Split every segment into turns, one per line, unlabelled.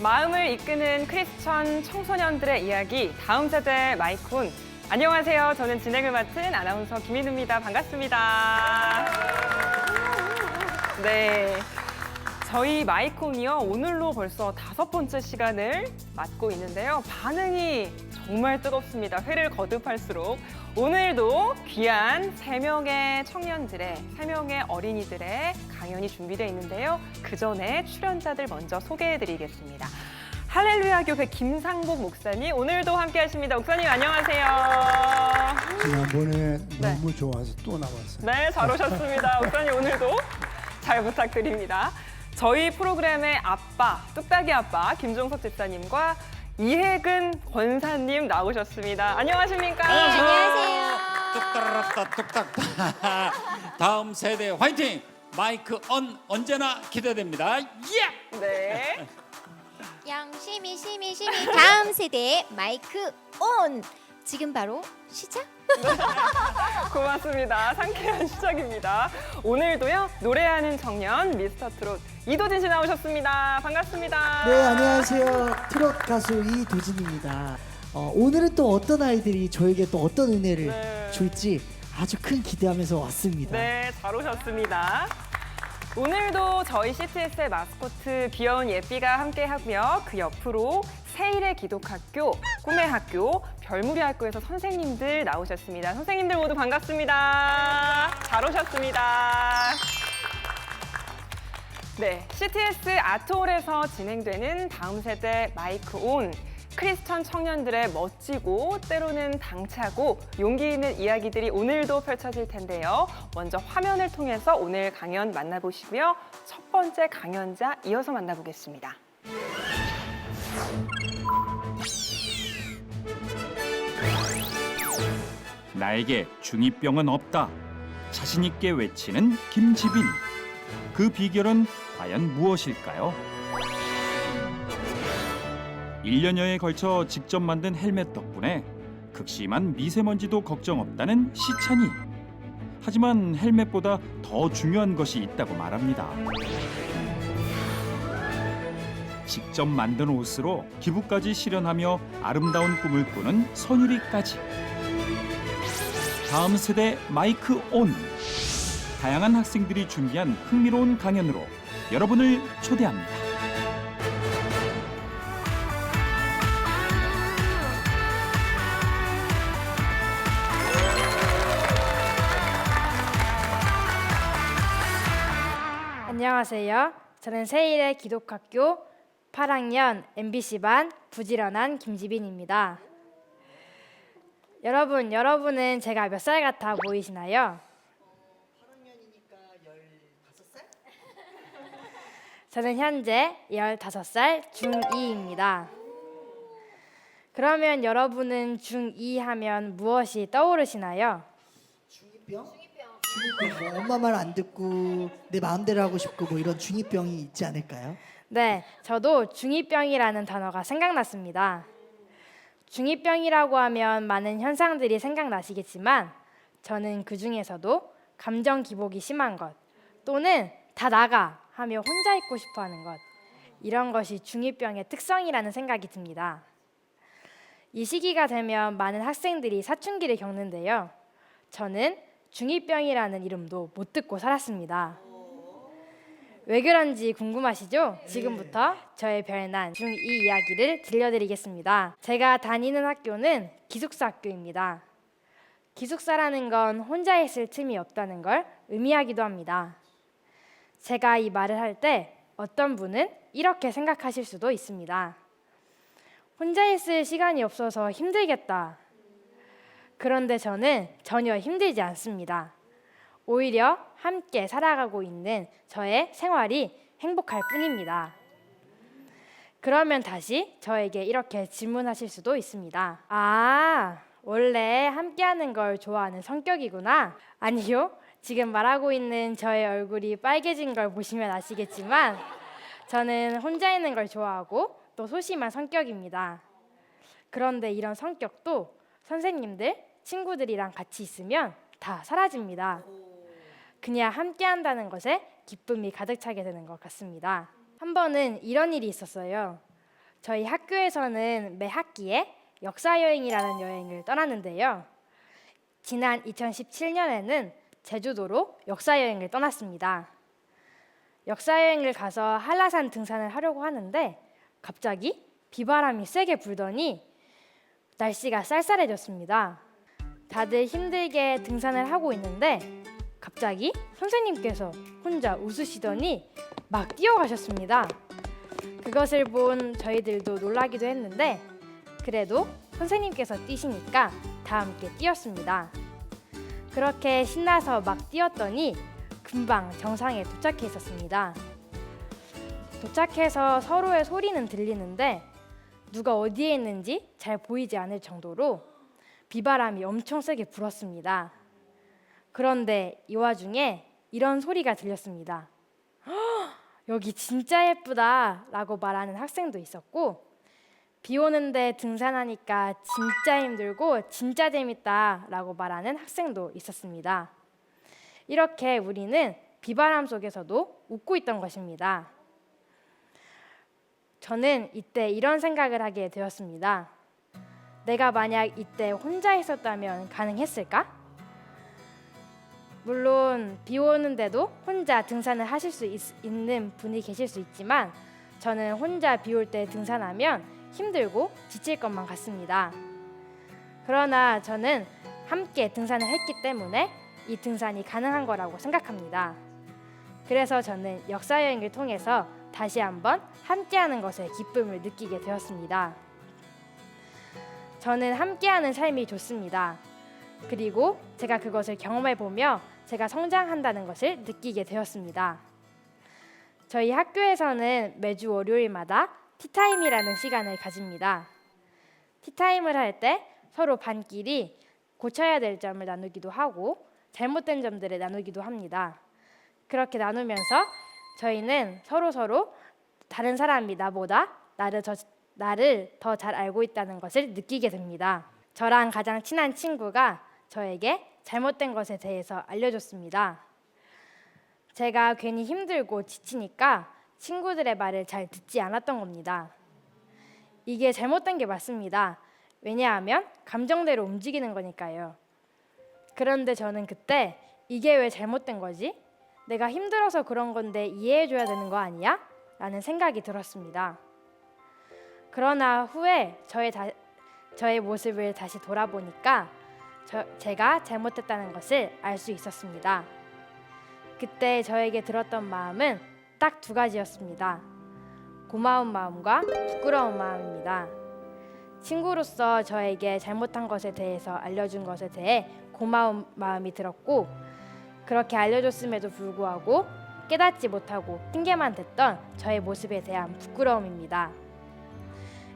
마음을 이끄는 크리스천 청소년들의 이야기, 다음 세대 마이콘. 안녕하세요. 저는 진행을 맡은 아나운서 김인우입니다. 반갑습니다. 네, 저희 마이콘이요, 오늘로 벌써 5번째 시간을 맞고 있는데요. 반응이 정말 뜨겁습니다. 회를 거듭할수록. 오늘도 귀한 3명의 청년들의, 3명의 어린이들의 강연이 준비되어 있는데요. 그 전에 출연자들 먼저 소개해드리겠습니다. 할렐루야 교회 김상복 목사님, 오늘도 함께 하십니다. 목사님 안녕하세요.
지난번에 너무 좋아서 또 나왔어요.
네, 잘 오셨습니다. 목사님 오늘도 잘 부탁드립니다. 저희 프로그램의 아빠, 뚝딱이 아빠 김종석 집사님과 이혜근 권사님 나오셨습니다. 안녕하십니까?
안녕하세요.
뚝딱따 뚝딱따. 다음 세대 화이팅! 마이크 언 언제나 기대됩니다. 예!
네.
심이 다음 세대 마이크 온. 지금 바로 시작.
고맙습니다. 상쾌한 시작입니다. 오늘도요, 노래하는 청년 미스터 트롯 이도진 씨 나오셨습니다. 반갑습니다.
네, 안녕하세요. 트롯 가수 이도진입니다. 오늘은 또 어떤 아이들이 저에게 또 어떤 은혜를
네.
줄지 아주 큰 기대하면서 왔습니다.
네, 잘 오셨습니다. 오늘도 저희 CTS의 마스코트 귀여운 예삐가 함께하고요. 그 옆으로 세일의 기독학교, 꿈의 학교, 별무리 학교에서 선생님들 나오셨습니다. 선생님들 모두 반갑습니다. 잘 오셨습니다. 네, CTS 아트홀에서 진행되는 다음 세대 마이크 온. 크리스천 청년들의 멋지고 때로는 당차고 용기 있는 이야기들이 오늘도 펼쳐질 텐데요. 먼저 화면을 통해서 오늘 강연 만나보시고요. 첫 번째 강연자 이어서 만나보겠습니다.
나에게 중2병은 없다. 자신 있게 외치는 김지빈. 그 비결은 과연 무엇일까요? 1년여에 걸쳐 직접 만든 헬멧 덕분에 극심한 미세먼지도 걱정 없다는 시찬이. 하지만 헬멧보다 더 중요한 것이 있다고 말합니다. 직접 만든 옷으로 기부까지 실현하며 아름다운 꿈을 꾸는 선율이까지. 다음 세대 마이크 온. 다양한 학생들이 준비한 흥미로운 강연으로 여러분을 초대합니다.
안녕하세요. 저는 세일의 기독학교 8학년 MBC반 부지런한 김지빈입니다. 여러분은 제가 몇 살 같아 보이시나요?
8학년이니까 15살?
저는 현재 15살 중2입니다. 그러면 여러분은 중2 하면 무엇이 떠오르시나요?
중2병? 중2병, 뭐 엄마 말 안 듣고 내 마음대로 하고 싶고 뭐 이런 중2병이 있지 않을까요?
네, 저도 중2병이라는 단어가 생각났습니다. 중2병이라고 하면 많은 현상들이 생각나시겠지만 저는 그 중에서도 감정 기복이 심한 것 또는 다 나가 하며 혼자 있고 싶어하는 것, 이런 것이 중2병의 특성이라는 생각이 듭니다. 이 시기가 되면 많은 학생들이 사춘기를 겪는데요. 저는 중2병이라는 이름도 못 듣고 살았습니다. 왜 그런지 궁금하시죠? 지금부터 저의 별난 중2 이야기를 들려드리겠습니다. 제가 다니는 학교는 기숙사 학교입니다. 기숙사라는 건 혼자 있을 틈이 없다는 걸 의미하기도 합니다. 제가 이 말을 할 때 어떤 분은 이렇게 생각하실 수도 있습니다. 혼자 있을 시간이 없어서 힘들겠다. 그런데 저는 전혀 힘들지 않습니다. 오히려 함께 살아가고 있는 저의 생활이 행복할 뿐입니다. 그러면 다시 저에게 이렇게 질문하실 수도 있습니다. 아, 원래 함께하는 걸 좋아하는 성격이구나. 아니요, 지금 말하고 있는 저의 얼굴이 빨개진 걸 보시면 아시겠지만 저는 혼자 있는 걸 좋아하고 또 소심한 성격입니다. 그런데 이런 성격도 선생님들, 친구들이랑 같이 있으면 다 사라집니다. 그냥 함께한다는 것에 기쁨이 가득 차게 되는 것 같습니다. 한 번은 이런 일이 있었어요. 저희 학교에서는 매 학기에 역사 여행이라는 여행을 떠났는데요. 지난 2017년에는 제주도로 역사 여행을 떠났습니다. 역사 여행을 가서 한라산 등산을 하려고 하는데 갑자기 비바람이 세게 불더니 날씨가 쌀쌀해졌습니다. 다들 힘들게 등산을 하고 있는데 갑자기 선생님께서 혼자 웃으시더니 막 뛰어가셨습니다. 그것을 본 저희들도 놀라기도 했는데 그래도 선생님께서 뛰시니까 다 함께 뛰었습니다. 그렇게 신나서 막 뛰었더니 금방 정상에 도착해 있었습니다. 도착해서 서로의 소리는 들리는데 누가 어디에 있는지 잘 보이지 않을 정도로 비바람이 엄청 세게 불었습니다. 그런데 이 와중에 이런 소리가 들렸습니다. 여기 진짜 예쁘다 라고 말하는 학생도 있었고, 비 오는데 등산하니까 진짜 힘들고 진짜 재밌다 라고 말하는 학생도 있었습니다. 이렇게 우리는 비바람 속에서도 웃고 있던 것입니다. 저는 이때 이런 생각을 하게 되었습니다. 내가 만약 이때 혼자 있었다면 가능했을까? 물론 비 오는데도 혼자 등산을 하실 수 있는 분이 계실 수 있지만 저는 혼자 비 올 때 등산하면 힘들고 지칠 것만 같습니다. 그러나 저는 함께 등산을 했기 때문에 이 등산이 가능한 거라고 생각합니다. 그래서 저는 역사 여행을 통해서 다시 한번 함께하는 것의 기쁨을 느끼게 되었습니다. 저는 함께하는 삶이 좋습니다. 그리고 제가 그것을 경험해 보며 제가 성장한다는 것을 느끼게 되었습니다. 저희 학교에서는 매주 월요일마다 티타임이라는 시간을 가집니다. 티타임을 할 때 서로 반끼리 고쳐야 될 점을 나누기도 하고 잘못된 점들을 나누기도 합니다. 그렇게 나누면서 저희는 서로 다른 사람이 나보다 나를 더 잘 알고 있다는 것을 느끼게 됩니다. 저랑 가장 친한 친구가 저에게 잘못된 것에 대해서 알려줬습니다. 제가 괜히 힘들고 지치니까 친구들의 말을 잘 듣지 않았던 겁니다. 이게 잘못된 게 맞습니다. 왜냐하면 감정대로 움직이는 거니까요. 그런데 저는 그때 이게 왜 잘못된 거지? 내가 힘들어서 그런 건데 이해해줘야 되는 거 아니야? 라는 생각이 들었습니다. 그러나 후에 저의 모습을 다시 돌아보니까 제가 잘못했다는 것을 알 수 있었습니다. 그때 저에게 들었던 마음은 딱 두 가지였습니다. 고마운 마음과 부끄러운 마음입니다. 친구로서 저에게 잘못한 것에 대해서 알려준 것에 대해 고마운 마음이 들었고, 그렇게 알려줬음에도 불구하고 깨닫지 못하고 핑계만 댔던 저의 모습에 대한 부끄러움입니다.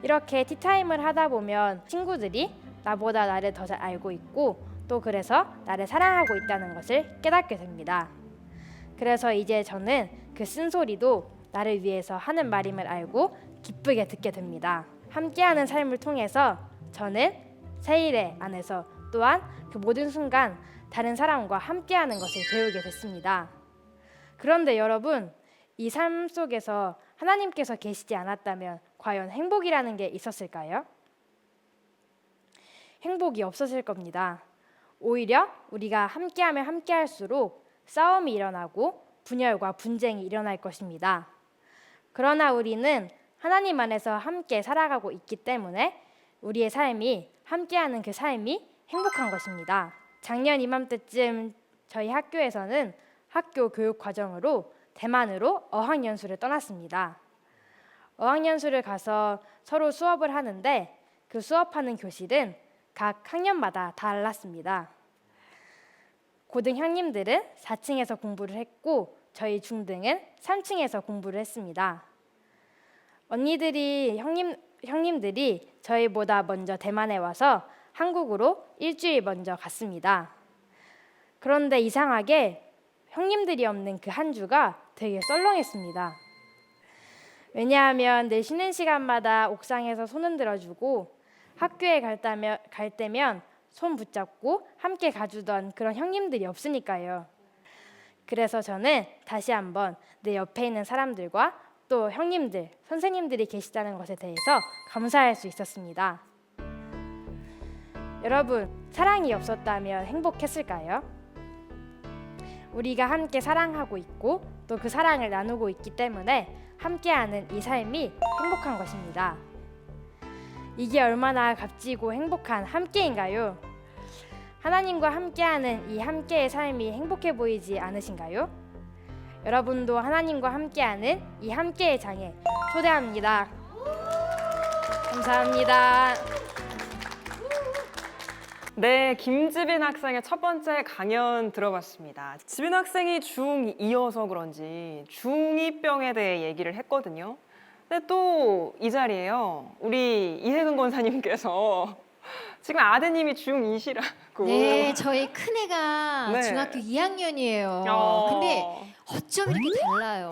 이렇게 티타임을 하다 보면 친구들이 나보다 나를 더 잘 알고 있고 또 그래서 나를 사랑하고 있다는 것을 깨닫게 됩니다. 그래서 이제 저는 그 쓴소리도 나를 위해서 하는 말임을 알고 기쁘게 듣게 됩니다. 함께하는 삶을 통해서 저는 새 일 안에서 또한 그 모든 순간 다른 사람과 함께하는 것을 배우게 됐습니다. 그런데 여러분, 이 삶 속에서 하나님께서 계시지 않았다면 과연 행복이라는 게 있었을까요? 행복이 없었을 겁니다. 오히려 우리가 함께하면 함께할수록 싸움이 일어나고 분열과 분쟁이 일어날 것입니다. 그러나 우리는 하나님 안에서 함께 살아가고 있기 때문에 우리의 삶이 함께하는 그 삶이 행복한 것입니다. 작년 이맘때쯤 저희 학교에서는 학교 교육 과정으로 대만으로 어학연수를 떠났습니다. 어학연수를 가서 서로 수업을 하는데 그 수업하는 교실은 각 학년마다 달랐습니다. 고등 형님들은 4층에서 공부를 했고 저희 중등은 3층에서 공부를 했습니다. 언니들이 형님들이 저희보다 먼저 대만에 와서 한국으로 일주일 먼저 갔습니다. 그런데 이상하게 형님들이 없는 그 한 주가 되게 썰렁했습니다. 왜냐하면 늘 쉬는 시간마다 옥상에서 손 흔들어주고 학교에 갈 때면 손 붙잡고 함께 가주던 그런 형님들이 없으니까요. 그래서 저는 다시 한번 내 옆에 있는 사람들과 또 형님들, 선생님들이 계시다는 것에 대해서 감사할 수 있었습니다. 여러분, 사랑이 없었다면 행복했을까요? 우리가 함께 사랑하고 있고 또 그 사랑을 나누고 있기 때문에 함께하는 이 삶이 행복한 것입니다. 이게 얼마나 값지고 행복한 함께인가요? 하나님과 함께하는 이 함께의 삶이 행복해 보이지 않으신가요? 여러분도 하나님과 함께하는 이 함께의 장에 초대합니다. 감사합니다.
네, 김지빈 학생의 첫 번째 강연 들어봤습니다. 지빈 학생이 중2여서 그런지 중2병에 대해 얘기를 했거든요. 근데 또 이 자리에요. 우리 이혜근 권사님께서 지금 아드님이 중2시라고.
네, 저희 큰애가
네.
중학교 2학년이에요.
어.
근데 어쩜 이렇게 달라요.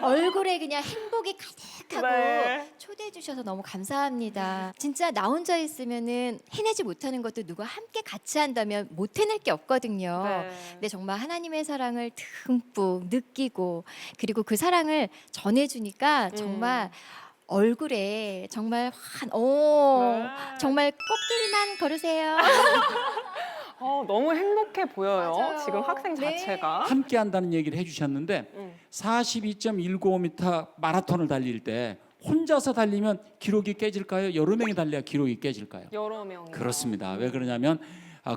얼굴에 그냥 행복이 가득하고
네.
초대해 주셔서 너무 감사합니다. 진짜 나 혼자 있으면은 해내지 못하는 것도 누가 함께 같이 한다면 못 해낼 게 없거든요.
네.
근데 정말 하나님의 사랑을 듬뿍 느끼고 그리고 그 사랑을 전해주니까 정말 얼굴에 정말
네.
정말 꽃길만 걸으세요.
너무 행복해 보여요.
맞아요.
지금 학생
네.
자체가.
함께 한다는 얘기를 해주셨는데 42.195m 마라톤을 달릴 때 혼자서 달리면 기록이 깨질까요? 여러 명이 달려야 기록이 깨질까요?
여러 명.
그렇습니다. 왜 그러냐면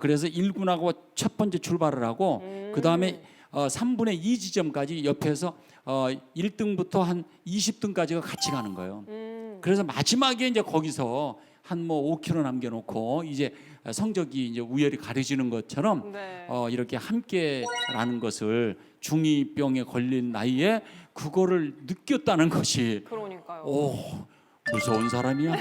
그래서 1군하고 첫 번째 출발을 하고 그 다음에 3분의 2 지점까지 옆에서 1등부터 한 20등까지가 같이 가는 거예요. 그래서 마지막에 이제 거기서 한 뭐 5km 남겨놓고 이제 성적이 이제 우열이 가려지는 것처럼
네.
이렇게 함께라는 것을 중2병에 걸린 나이에 그거를 느꼈다는 것이
그러니까요.
오 무서운 사람이야.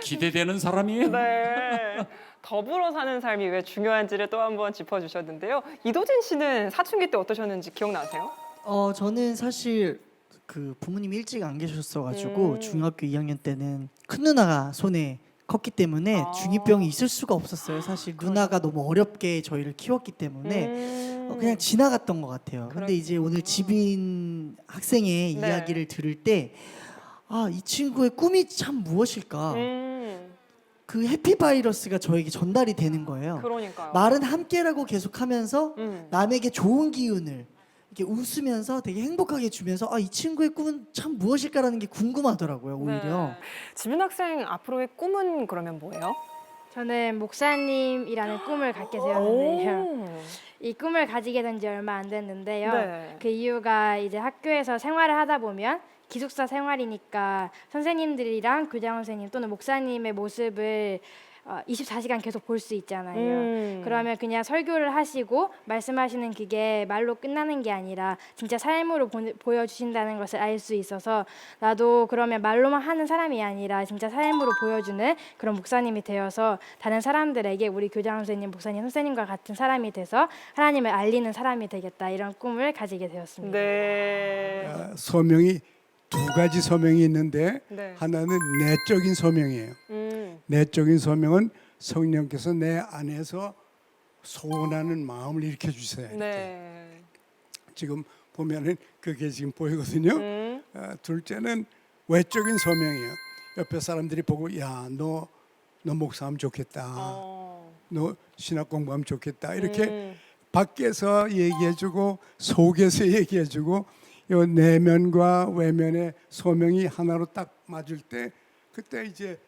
기대되는 사람이에요.
네. 더불어 사는 삶이 왜 중요한지를 또 한번 짚어주셨는데요. 이도진 씨는 사춘기 때 어떠셨는지 기억나세요?
저는 사실 그 부모님이 일찍 안 계셨어가지고 중학교 2학년 때는 큰 누나가 손에 컸기 때문에
아.
중2병이 있을 수가 없었어요. 사실 누나가 너무 어렵게 저희를 키웠기 때문에 그냥 지나갔던 것 같아요. 근데 이제 오늘 지빈 학생의
네.
이야기를 들을 때 이 친구의 꿈이 참 무엇일까? 그 해피바이러스가 저에게 전달이 되는 거예요.
그러니까요.
말은 함께라고 계속하면서
음.
남에게 좋은 기운을 이렇게 웃으면서 되게 행복하게 주면서 이 친구의 꿈은 참 무엇일까라는 게 궁금하더라고요. 오히려.
네. 지빈 학생 앞으로의 꿈은 그러면 뭐예요?
저는 목사님이라는 꿈을 갖게 되었는데요.
오.
이 꿈을 가지게 된 지 얼마 안 됐는데요.
네.
그 이유가 이제 학교에서 생활을 하다 보면 기숙사 생활이니까 선생님들이랑 교장 선생님 또는 목사님의 모습을 24시간 계속 볼 수 있잖아요. 그러면 그냥 설교를 하시고 말씀하시는 그게 말로 끝나는 게 아니라 진짜 삶으로 보여주신다는 것을 알 수 있어서 나도 그러면 말로만 하는 사람이 아니라 진짜 삶으로 보여주는 그런 목사님이 되어서 다른 사람들에게 우리 교장 선생님, 목사님, 선생님과 같은 사람이 돼서 하나님을 알리는 사람이 되겠다 이런 꿈을 가지게 되었습니다.
네.
소명이 두 가지 소명이 있는데
네.
하나는 내적인 소명이에요. 내적인 소명은 성령께서 내 안에서 소원하는 마음을 일으켜 주세요. 이렇게.
네.
지금 보면은 그게 지금 보이거든요. 둘째는 외적인 소명이에요. 옆에 사람들이 보고 너 목사하면 좋겠다. 너 신학 공부하면 좋겠다. 이렇게 밖에서 얘기해주고 속에서 얘기해주고 요 내면과 외면의 소명이 하나로 딱 맞을 때 그때 이제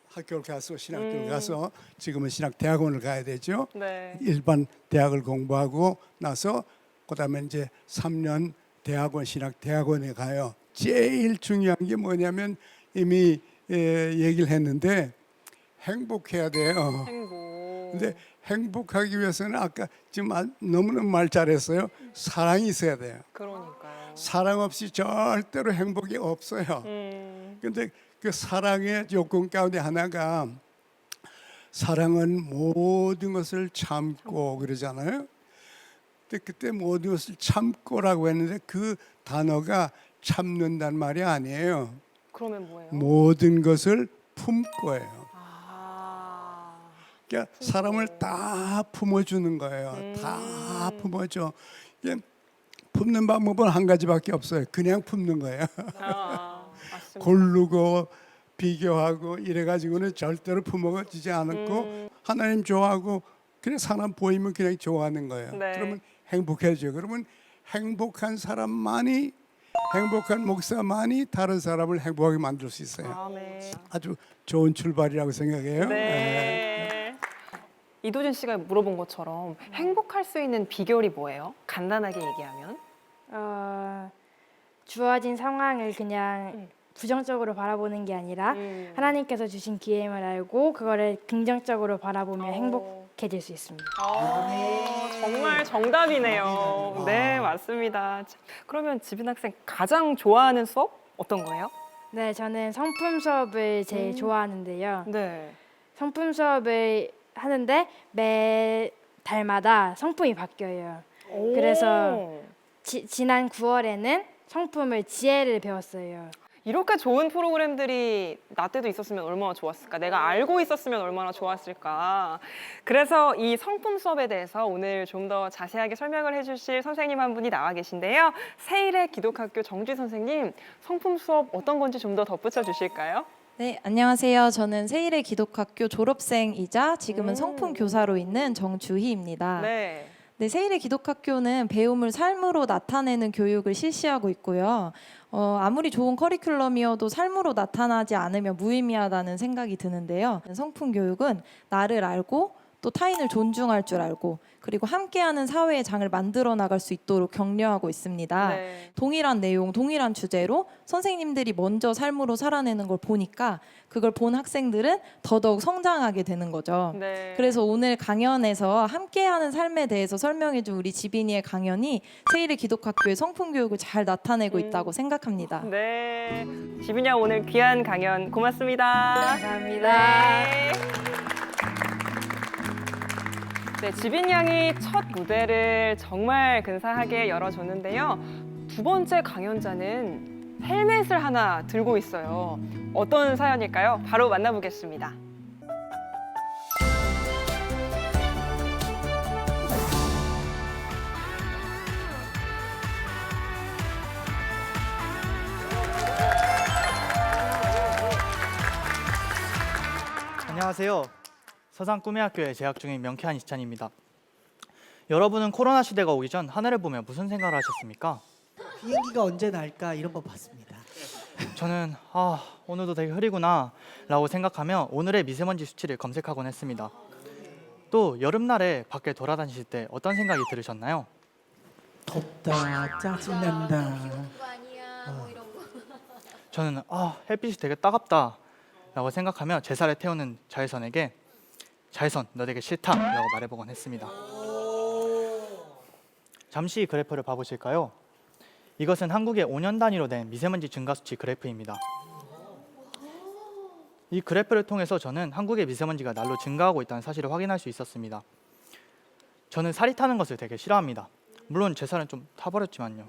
학교를 가서 신학교를 가서 지금은 신학대학원을 가야 되죠.
네.
일반 대학을 공부하고 나서 그다음에 이제 3년 대학원 신학대학원에 가요. 제일 중요한 게 뭐냐면 이미 얘기를 했는데 행복해야 돼요.
행복.
근데 행복하기 위해서는 아까 지금 너무너무 말 잘했어요. 사랑이 있어야 돼요.
그러니까요.
사랑 없이 절대로 행복이 없어요. 근데 그 사랑의 요건 가운데 하나가 사랑은 모든 것을 참고 그러잖아요. 근데 그때 모든 것을 참고라고 했는데 그 단어가 참는단 말이 아니에요.
그러면 뭐예요?
모든 것을 품고예요.
아.
품는 방법은 한 가지밖에 없어요. 그냥 품는 거예요.
맞습니다.
고르고 비교하고 이래가지고는 절대로 품어지지 않았고 하나님 좋아하고 그냥 사람 보이면 그냥 좋아하는 거예요.
네.
그러면 행복해져요. 그러면 행복한 사람만이 행복한 목사만이 다른 사람을 행복하게 만들 수 있어요.
아멘.
아주 좋은 출발이라고 생각해요.
네. 이도진 씨가 물어본 것처럼 행복할 수 있는 비결이 뭐예요? 간단하게 얘기하면.
주어진 상황을 그냥 부정적으로 바라보는 게 아니라 하나님께서 주신 기회임을 알고 그거를 긍정적으로 바라보면 행복해질 수 있습니다.
정말 정답이네요. 네, 맞습니다. 자, 그러면 지빈 학생 가장 좋아하는 수업 어떤 거예요?
네, 저는 성품 수업을 제일 좋아하는데요.
네.
성품 수업을 하는데 매 달마다 성품이 바뀌어요. 그래서 지난 9월에는 성품을 지혜를 배웠어요.
이렇게 좋은 프로그램들이 나 때도 있었으면 얼마나 좋았을까? 내가 알고 있었으면 얼마나 좋았을까? 그래서 이 성품 수업에 대해서 오늘 좀 더 자세하게 설명을 해주실 선생님 한 분이 나와 계신데요. 세일의 기독학교 정주희 선생님, 성품 수업 어떤 건지 좀 더 덧붙여 주실까요?
네, 안녕하세요. 저는 세일의 기독학교 졸업생이자 지금은 성품 교사로 있는 정주희입니다.
네.
네, 세일의 기독학교는 배움을 삶으로 나타내는 교육을 실시하고 있고요. 아무리 좋은 커리큘럼이어도 삶으로 나타나지 않으면 무의미하다는 생각이 드는데요. 성품 교육은 나를 알고 또 타인을 존중할 줄 알고 그리고 함께하는 사회의 장을 만들어 나갈 수 있도록 격려하고 있습니다.
네.
동일한 내용, 동일한 주제로 선생님들이 먼저 삶으로 살아내는 걸 보니까 그걸 본 학생들은 더더욱 성장하게 되는 거죠.
네.
그래서 오늘 강연에서 함께하는 삶에 대해서 설명해준 우리 지빈이의 강연이 세일의 기독학교의 성품 교육을 잘 나타내고 있다고 생각합니다.
네. 지빈이 형 오늘 귀한 강연 고맙습니다.
감사합니다.
네. 네, 지빈 양이 첫 무대를 정말 근사하게 열어줬는데요. 두 번째 강연자는 헬멧을 하나 들고 있어요. 어떤 사연일까요? 바로 만나보겠습니다.
안녕하세요. 서산 꿈의학교에 재학 중인 명쾌한 이찬입니다. 여러분은 코로나 시대가 오기 전 하늘을 보며 무슨 생각을 하셨습니까?
비행기가 언제 날까 이런 거 봤습니다.
저는 오늘도 되게 흐리구나 라고 생각하며 오늘의 미세먼지 수치를 검색하곤 했습니다. 또 여름날에 밖에 돌아다니실 때 어떤 생각이 들으셨나요?
덥다, 짜증난다.
저는 햇빛이 되게 따갑다 라고 생각하며 제 살에 태우는 자외선에게 자외선 너 되게 싫다 라고 말해보곤 했습니다. 잠시 이 그래프를 봐보실까요? 이것은 한국의 5년 단위로 된 미세먼지 증가 수치 그래프입니다. 이 그래프를 통해서 저는 한국의 미세먼지가 날로 증가하고 있다는 사실을 확인할 수 있었습니다. 저는 살이 타는 것을 되게 싫어합니다. 물론 제 살은 좀 타버렸지만요.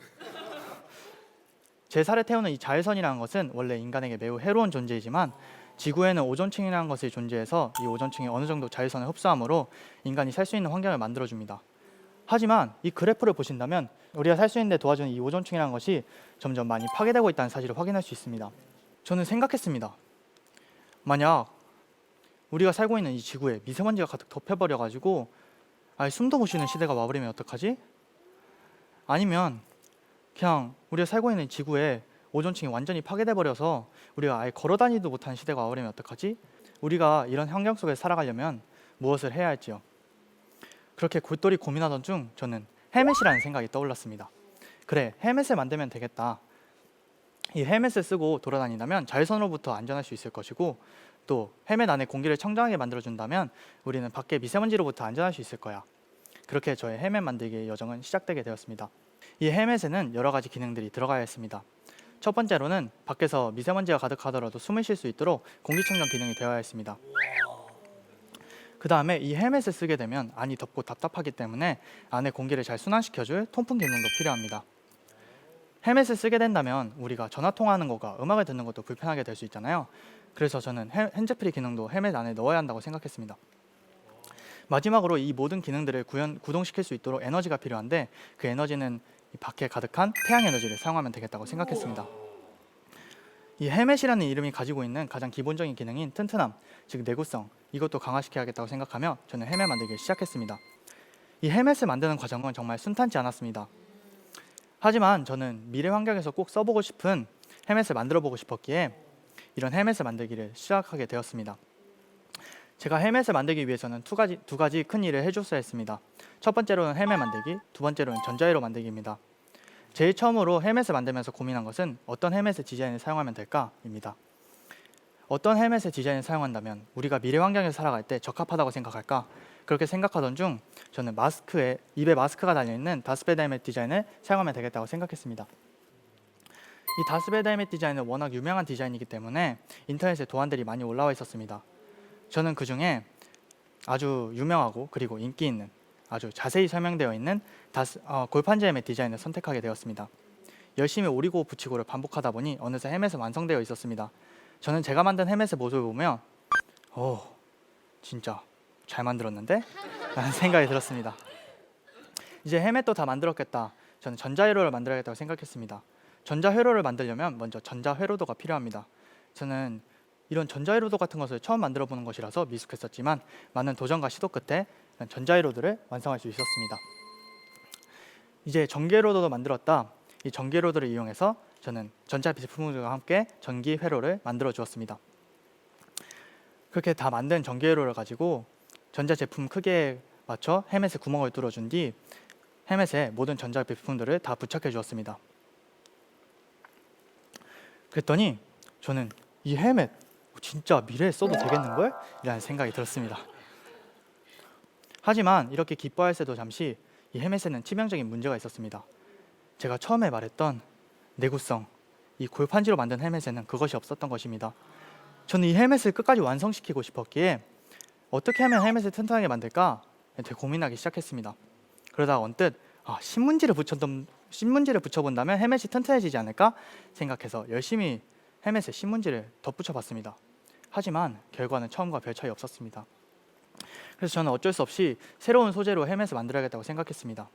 제 살에 태우는 이 자외선이라는 것은 원래 인간에게 매우 해로운 존재이지만 지구에는 오존층이라는 것이 존재해서 이 오존층이 어느 정도 자외선을 흡수함으로 인간이 살 수 있는 환경을 만들어줍니다. 하지만 이 그래프를 보신다면 우리가 살 수 있는 데 도와주는 이 오존층이라는 것이 점점 많이 파괴되고 있다는 사실을 확인할 수 있습니다. 저는 생각했습니다. 만약 우리가 살고 있는 이 지구에 미세먼지가 가득 덮여버려가지고 숨도 못 쉬는 시대가 와버리면 어떡하지? 아니면 그냥 우리가 살고 있는 지구에 오존층이 완전히 파괴돼 버려서 우리가 아예 걸어다니지도 못하는 시대가 와버리면 어떡하지? 우리가 이런 환경 속에 살아가려면 무엇을 해야 할지요? 그렇게 골똘히 고민하던 중 저는 헬멧이라는 생각이 떠올랐습니다. 그래, 헬멧을 만들면 되겠다. 이 헬멧을 쓰고 돌아다닌다면 자외선으로부터 안전할 수 있을 것이고 또 헬멧 안에 공기를 청정하게 만들어준다면 우리는 밖에 미세먼지로부터 안전할 수 있을 거야. 그렇게 저의 헬멧 만들기의 여정은 시작되게 되었습니다. 이 헬멧에는 여러 가지 기능들이 들어가야 했습니다. 첫 번째로는 밖에서 미세먼지가 가득하더라도 숨을 쉴 수 있도록 공기청정 기능이 되어야 했습니다. 그 다음에 이 헬멧을 쓰게 되면 안이 덥고 답답하기 때문에 안에 공기를 잘 순환시켜줄 통풍 기능도 필요합니다. 헬멧을 쓰게 된다면 우리가 전화 통화하는 것과 음악을 듣는 것도 불편하게 될 수 있잖아요. 그래서 저는 핸즈프리 기능도 헬멧 안에 넣어야 한다고 생각했습니다. 마지막으로 이 모든 기능들을 구동시킬 수 있도록 에너지가 필요한데 그 에너지는 이 밖에 가득한 태양 에너지를 사용하면 되겠다고 생각했습니다. 이 헬멧이라는 이름이 가지고 있는 가장 기본적인 기능인 튼튼함, 즉 내구성, 이것도 강화시켜야겠다고 생각하며 저는 헬멧 만들기를 시작했습니다. 이 헬멧을 만드는 과정은 정말 순탄치 않았습니다. 하지만 저는 미래 환경에서 꼭 써보고 싶은 헬멧을 만들어 보고 싶었기에 이런 헬멧을 만들기를 시작하게 되었습니다. 제가 헬멧을 만들기 위해서는 두 가지 큰 일을 해줬어야 했습니다. 첫 번째로는 헬멧 만들기, 두 번째로는 전자회로 만들기입니다. 제일 처음으로 헬멧을 만들면서 고민한 것은 어떤 헬멧의 디자인을 사용하면 될까입니다. 어떤 헬멧의 디자인을 사용한다면 우리가 미래 환경에서 살아갈 때 적합하다고 생각할까? 그렇게 생각하던 중 저는 입에 마스크가 달려있는 다스베이더 헬멧 디자인을 사용하면 되겠다고 생각했습니다. 이 다스베이더 헬멧 디자인은 워낙 유명한 디자인이기 때문에 인터넷에 도안들이 많이 올라와 있었습니다. 저는 그 중에 아주 유명하고 그리고 인기 있는 아주 자세히 설명되어 있는 골판지 헬멧 디자인을 선택하게 되었습니다. 열심히 오리고 붙이고를 반복하다 보니 어느새 헬멧은 완성되어 있었습니다. 저는 제가 만든 헬멧의 모습을 보면 진짜 잘 만들었는데? 라는 생각이 들었습니다. 이제 헬멧도 다 만들었겠다. 저는 전자회로를 만들어야겠다고 생각했습니다. 전자회로를 만들려면 먼저 전자회로도가 필요합니다. 저는 이런 전자회로도 같은 것을 처음 만들어 보는 것이라서 미숙했었지만 많은 도전과 시도 끝에 전자회로도를 완성할 수 있었습니다. 이제 전기회로도도 만들었다. 이 전기회로도를 이용해서 저는 전자 제품들과 함께 전기회로를 만들어 주었습니다. 그렇게 다 만든 전기회로를 가지고 전자 제품 크기에 맞춰 헬멧에 구멍을 뚫어준 뒤 헬멧에 모든 전자 제품들을 다 부착해 주었습니다. 그랬더니 저는 이 헬멧 진짜 미래에 써도 되겠는걸? 이라는 생각이 들었습니다. 하지만 이렇게 기뻐할 새도 잠시 이 헬멧에는 치명적인 문제가 있었습니다. 제가 처음에 말했던 내구성, 이 골판지로 만든 헬멧에는 그것이 없었던 것입니다. 저는 이 헬멧을 끝까지 완성시키고 싶었기에 어떻게 하면 헬멧을 튼튼하게 만들까 되게 고민하기 시작했습니다. 그러다가 언뜻 신문지를 붙여본다면 헬멧이 튼튼해지지 않을까 생각해서 열심히 헬멧에 신문지를 덧붙여봤습니다. 하지만 결과는 처음과 별 차이 없었습니다. 그래서 저는 어쩔 수 없이 새로운 소재로 헬멧을 만들어야겠다고 생각했습니다.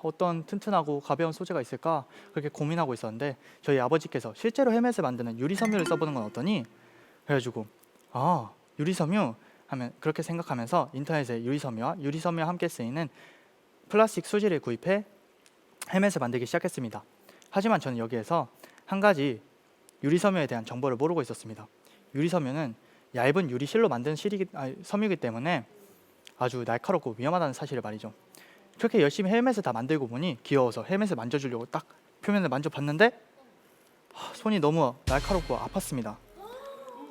어떤 튼튼하고 가벼운 소재가 있을까 그렇게 고민하고 있었는데 저희 아버지께서 실제로 헬멧을 만드는 유리섬유를 써보는 건 어떠니? 그래가지고 유리섬유 하면 그렇게 생각하면서 인터넷에 유리섬유와 함께 쓰이는 플라스틱 수지를 구입해 헬멧을 만들기 시작했습니다. 하지만 저는 여기에서 한 가지 유리섬유에 대한 정보를 모르고 있었습니다. 유리섬유는 얇은 유리실로 만든 섬유이기 때문에 아주 날카롭고 위험하다는 사실을 말이죠. 그렇게 열심히 헬멧을 다 만들고 보니 귀여워서 헬멧을 만져주려고 딱 표면을 만져봤는데 손이 너무 날카롭고 아팠습니다.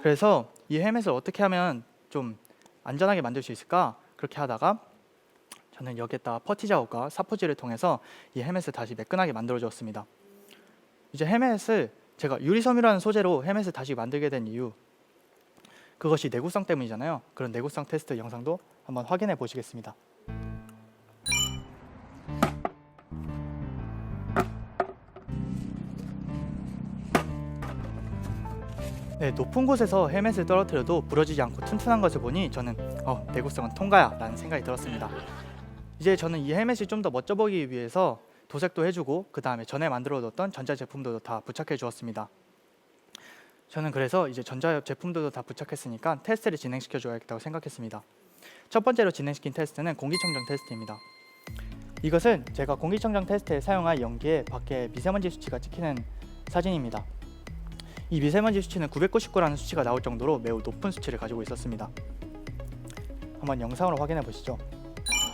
그래서 이 헬멧을 어떻게 하면 좀 안전하게 만들 수 있을까 그렇게 하다가 저는 여기에다 퍼티 자국과 사포질을 통해서 이 헬멧을 다시 매끈하게 만들어 주었습니다. 이제 헬멧을 제가 유리섬유라는 소재로 헬멧을 다시 만들게 된 이유, 그것이 내구성 때문이잖아요. 그런 내구성 테스트 영상도 한번 확인해 보시겠습니다. 네, 높은 곳에서 헬멧을 떨어뜨려도 부러지지 않고 튼튼한 것을 보니 저는 내구성은 통과야 라는 생각이 들었습니다. 이제 저는 이 헬멧이 좀 더 멋져 보이기 위해서 도색도 해주고 그 다음에 전에 만들어뒀던 전자제품들도 다 부착해 주었습니다. 저는 그래서 이제 전자제품들도 다 부착했으니까 테스트를 진행시켜 줘야겠다고 생각했습니다. 첫 번째로 진행시킨 테스트는 공기청정 테스트입니다. 이것은 제가 공기청정 테스트에 사용할 연기에 밖에 미세먼지 수치가 찍히는 사진입니다. 이 미세먼지 수치는 999라는 수치가 나올 정도로 매우 높은 수치를 가지고 있었습니다. 한번 영상으로 확인해 보시죠.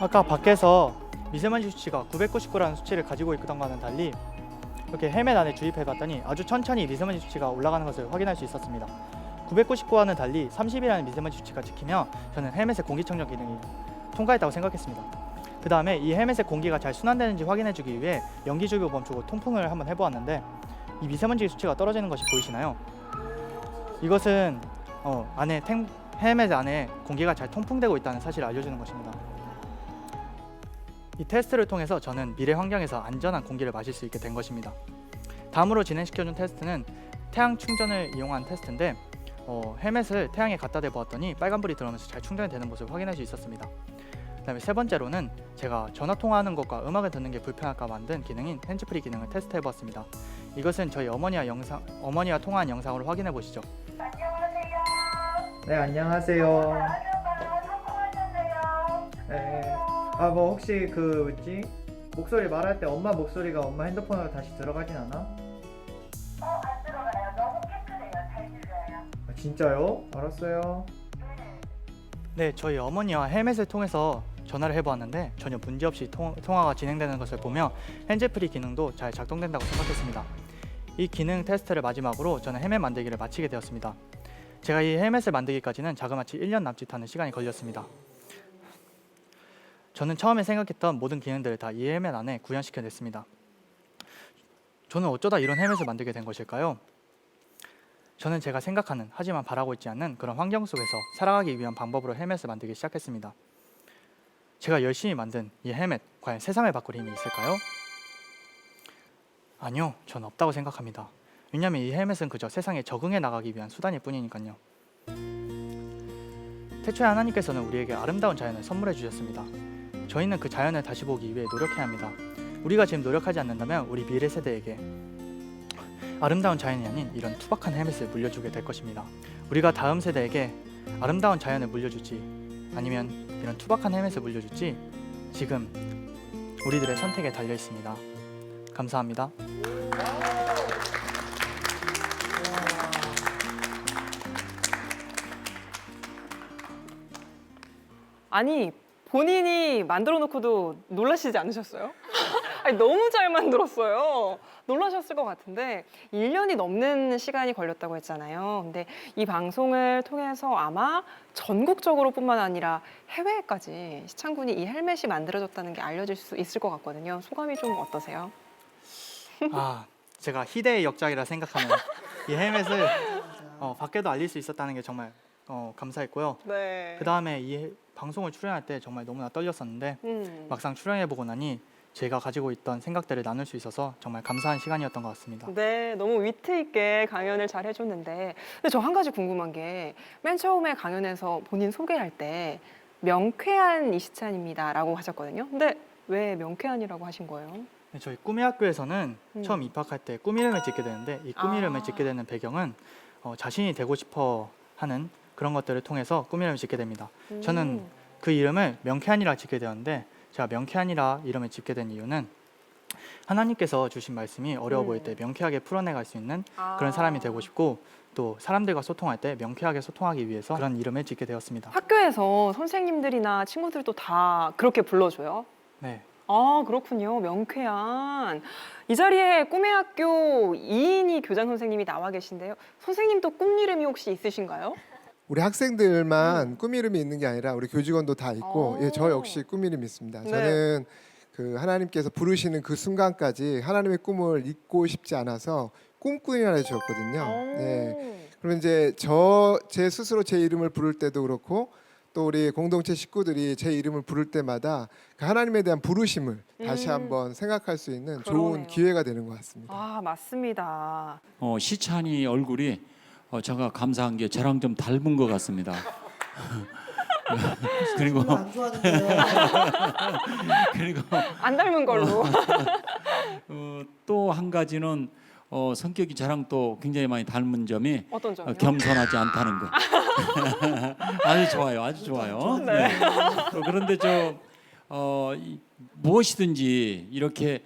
아까 밖에서 미세먼지 수치가 999라는 수치를 가지고 있던 것과는 달리 이렇게 헬멧 안에 주입해 봤더니 아주 천천히 미세먼지 수치가 올라가는 것을 확인할 수 있었습니다. 999와는 달리 30이라는 미세먼지 수치가 찍히며 저는 헬멧의 공기청정 기능이 통과했다고 생각했습니다. 그 다음에 이 헬멧의 공기가 잘 순환되는지 확인해 주기 위해 연기 주입을 멈추고 통풍을 한번 해보았는데 이 미세먼지 수치가 떨어지는 것이 보이시나요? 이것은 헬멧 안에 공기가 잘 통풍되고 있다는 사실을 알려주는 것입니다. 이 테스트를 통해서 저는 미래 환경에서 안전한 공기를 마실 수 있게 된 것입니다. 다음으로 진행시켜준 테스트는 태양 충전을 이용한 테스트인데 헬멧을 태양에 갖다 대보았더니 빨간불이 들어오면서 잘 충전이 되는 모습을 확인할 수 있었습니다. 그다음에 세 번째로는 제가 전화 통화하는 것과 음악을 듣는 게 불편할까 만든 기능인 핸즈프리 기능을 테스트해보았습니다. 이것은 저희 어머니와 통화한 영상으로 확인해 보시죠.
네, 안녕하세요. 네. 아, 뭐 혹시 그 뭐지? 목소리 말할 때 엄마 목소리가 엄마 핸드폰으로 다시 들어가진 않아?
안 들어가요. 너무 깨끗해요. 잘 들려요.
아, 진짜요? 알았어요.
네, 저희 어머니와 헬멧을 통해서 전화를 해보았는데 전혀 문제없이 통화가 진행되는 것을 보며 핸즈프리 기능도 잘 작동된다고 생각했습니다. 이 기능 테스트를 마지막으로 저는 헬멧 만들기를 마치게 되었습니다. 제가 이 헬멧을 만들기까지는 자그마치 1년 남짓하는 시간이 걸렸습니다. 저는 처음에 생각했던 모든 기능들을 다 이 헬멧 안에 구현시켜냈습니다. 저는 어쩌다 이런 헬멧을 만들게 된 것일까요? 저는 제가 생각하는 하지만 바라고 있지 않는 그런 환경 속에서 살아가기 위한 방법으로 헬멧을 만들기 시작했습니다. 제가 열심히 만든 이 헬멧, 과연 세상을 바꿀 힘이 있을까요? 아니요, 전 없다고 생각합니다. 왜냐하면 이 헬멧은 그저 세상에 적응해 나가기 위한 수단일 뿐이니까요. 태초에 하나님께서는 우리에게 아름다운 자연을 선물해 주셨습니다. 저희는 그 자연을 다시 보기 위해 노력해야 합니다. 우리가 지금 노력하지 않는다면 우리 미래 세대에게 아름다운 자연이 아닌 이런 투박한 헬멧을 물려주게 될 것입니다. 우리가 다음 세대에게 아름다운 자연을 물려줄지 아니면 이런 투박한 헬멧을 물려줄지 지금 우리들의 선택에 달려 있습니다. 감사합니다.
아니, 본인이 만들어 놓고도 놀라시지 않으셨어요? 아니, 너무 잘 만들었어요. 놀라셨을 것 같은데 1년이 넘는 시간이 걸렸다고 했잖아요. 근데 이 방송을 통해서 아마 전국적으로 뿐만 아니라 해외까지 시창군이 이 헬멧이 만들어졌다는 게 알려질 수 있을 것 같거든요. 소감이 좀 어떠세요?
제가 희대의 역작이라 생각하는 이 헬멧을 밖에도 알릴 수 있었다는 게 정말 감사했고요.
네.
그 다음에 이 방송을 출연할 때 정말 너무나 떨렸었는데 막상 출연해보고 나니 제가 가지고 있던 생각들을 나눌 수 있어서 정말 감사한 시간이었던 것 같습니다.
네, 너무 위트 있게 강연을 잘 해줬는데 근데 저 한 가지 궁금한 게 맨 처음에 강연에서 본인 소개할 때 명쾌한 이시찬입니다 라고 하셨거든요. 근데 왜 명쾌한이라고 하신 거예요?
네, 저희 꿈의 학교에서는 처음 입학할 때 꿈 이름을 짓게 되는데 이 꿈 이름을 짓게 되는 배경은 자신이 되고 싶어 하는 그런 것들을 통해서 꿈 이름을 짓게 됩니다. 저는 그 이름을 명쾌한이라 짓게 되었는데 제가 명쾌한이라 이름을 짓게 된 이유는 하나님께서 주신 말씀이 어려워 보일 때 명쾌하게 풀어내갈 수 있는 그런 사람이 되고 싶고 또 사람들과 소통할 때 명쾌하게 소통하기 위해서 그런 이름을 짓게 되었습니다.
학교에서 선생님들이나 친구들도 다 그렇게 불러줘요?
네.
아, 그렇군요. 명쾌한. 이 자리에 꿈의 학교 이인희 교장 선생님이 나와 계신데요. 선생님도 꿈 이름이 혹시 있으신가요?
우리 학생들만 꿈 이름이 있는 게 아니라 우리 교직원도 다 있고 예, 저 역시 꿈 이름이 있습니다.
네.
저는 그 하나님께서 부르시는 그 순간까지 하나님의 꿈을 잊고 싶지 않아서 꿈꾼이라 해주셨거든요. 네. 그러면 이제 제 스스로 제 이름을 부를 때도 그렇고 또 우리 공동체 식구들이 제 이름을 부를 때마다 그 하나님에 대한 부르심을 다시 한번 생각할 수 있는 좋은
그러네요.
기회가 되는 것 같습니다.
아, 맞습니다.
시찬이 얼굴이 제가 감사한 게 저랑 좀 닮은 것 같습니다. 그리고
안 좋아하는데요.
그리고
안 닮은 걸로.
또 한 가지는 성격이 저랑 또 굉장히 많이 닮은 점이
어떤 점이요?
겸손하지 않다는 거. 아주 좋아요, 아주 좋아요. 네. 그런데 무엇이든지 이렇게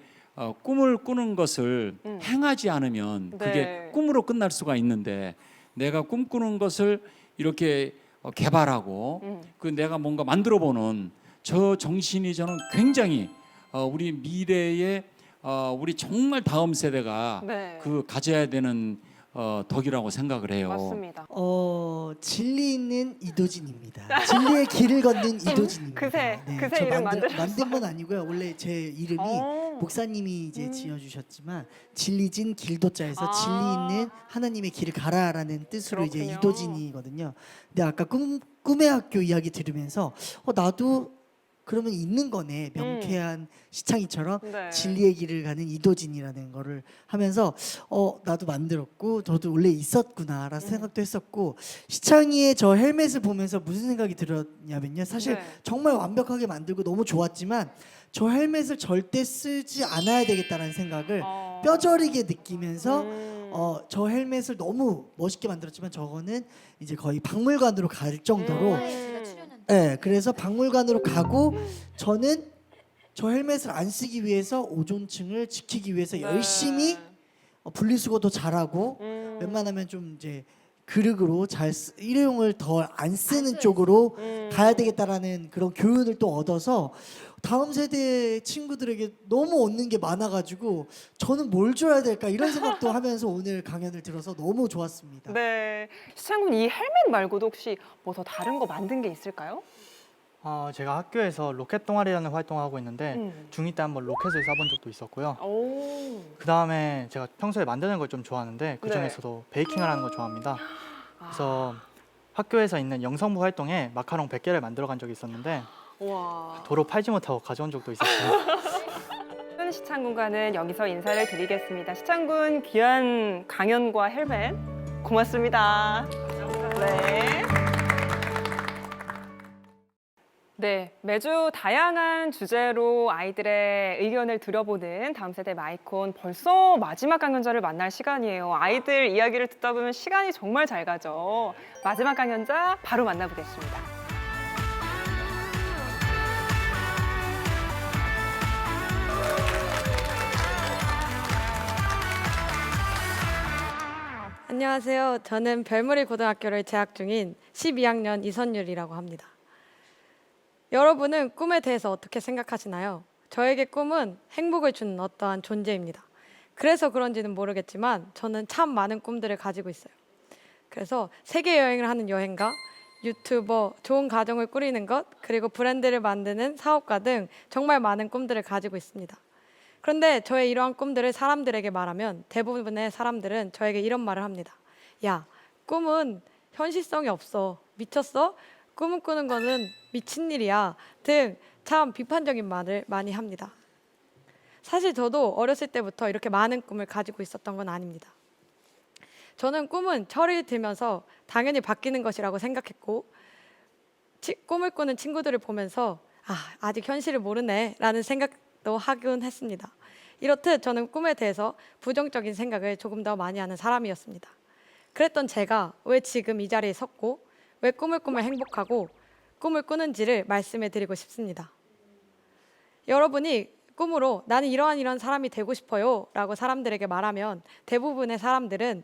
꿈을 꾸는 것을 행하지 않으면 그게
네.
꿈으로 끝날 수가 있는데 내가 꿈꾸는 것을 이렇게 개발하고 그 내가 뭔가 만들어보는 저 정신이 저는 굉장히 우리 미래의 우리 정말 다음 세대가
네.
그 가져야 되는 덕이라고 생각을 해요.
맞습니다.
진리는 이도진입니다. 진리의 길을 걷는 이도진입니다.
그새
저
이름
만든 건 아니고요. 원래 제 이름이 목사님이 이제 지어주셨지만 진리진 길도자에서 진리 있는 하나님의 길을 가라라는 뜻으로 이제
그렇군요.
이도진이거든요. 근데 아까 꿈의 학교 이야기 들으면서 나도 그러면 있는 거네. 명쾌한 시창이처럼
네.
진리의 길을 가는 이도진이라는 거를 하면서 나도 만들었고 저도 원래 있었구나라는 생각도 했었고, 시창이의 저 헬멧을 보면서 무슨 생각이 들었냐면요. 사실
네.
정말 완벽하게 만들고 너무 좋았지만 저 헬멧을 절대 쓰지 않아야 되겠다라는 생각을 뼈저리게 느끼면서 저 헬멧을 너무 멋있게 만들었지만 저거는 이제 거의 박물관으로 갈 정도로 네, 그래서 박물관으로 가고 저는 저 헬멧을 안 쓰기 위해서 오존층을 지키기 위해서 열심히 분리수거도 잘하고 웬만하면 좀 이제 그릇으로 일회용을 더 안 쓰는 쪽으로 가야 되겠다라는 그런 교훈을 또 얻어서 다음 세대 친구들에게 너무 얻는 게 많아가지고 저는 뭘 줘야 될까 이런 생각도 하면서 오늘 강연을 들어서 너무 좋았습니다.
네. 시창군 이 헬멧 말고도 혹시 뭐 더 다른 거 만든 게 있을까요?
제가 학교에서 로켓 동아리라는 활동을 하고 있는데 중2 때 한번 로켓을 쏴본 적도 있었고요.
오.
그 다음에 제가 평소에 만드는 걸 좀 좋아하는데 그 중에서도 베이킹을 하는 걸 좋아합니다. 그래서 학교에서 있는 영성부 활동에 마카롱 100개를 만들어 간 적이 있었는데
와.
도로 팔지 못하고 가져온 적도 있었어요.
시창군과는 여기서 인사를 드리겠습니다. 시창군 귀한 강연과 헬멧 고맙습니다. 네. 네, 매주 다양한 주제로 아이들의 의견을 들어보는 다음 세대 마이콘, 벌써 마지막 강연자를 만날 시간이에요. 아이들 이야기를 듣다 보면 시간이 정말 잘 가죠. 마지막 강연자 바로 만나보겠습니다.
안녕하세요. 저는 별무리 고등학교를 재학 중인 12학년 이선율이라고 합니다. 여러분은 꿈에 대해서 어떻게 생각하시나요? 저에게 꿈은 행복을 주는 어떠한 존재입니다. 그래서 그런지는 모르겠지만 저는 참 많은 꿈들을 가지고 있어요. 그래서 세계 여행을 하는 여행가, 유튜버, 좋은 가정을 꾸리는 것, 그리고 브랜드를 만드는 사업가 등 정말 많은 꿈들을 가지고 있습니다. 그런데 저의 이러한 꿈들을 사람들에게 말하면 대부분의 사람들은 저에게 이런 말을 합니다. 야, 꿈은 현실성이 없어. 미쳤어? 꿈을 꾸는 거는 미친 일이야. 등 참 비판적인 말을 많이 합니다. 사실 저도 어렸을 때부터 이렇게 많은 꿈을 가지고 있었던 건 아닙니다. 저는 꿈은 철이 들면서 당연히 바뀌는 것이라고 생각했고 꿈을 꾸는 친구들을 보면서 아직 현실을 모르네 라는 생각도 하곤 했습니다. 이렇듯 저는 꿈에 대해서 부정적인 생각을 조금 더 많이 하는 사람이었습니다. 그랬던 제가 왜 지금 이 자리에 섰고 왜 꿈을 꾸면 행복하고 꿈을 꾸는지를 말씀해 드리고 싶습니다. 여러분이 꿈으로 나는 이러한 사람이 되고 싶어요 라고 사람들에게 말하면 대부분의 사람들은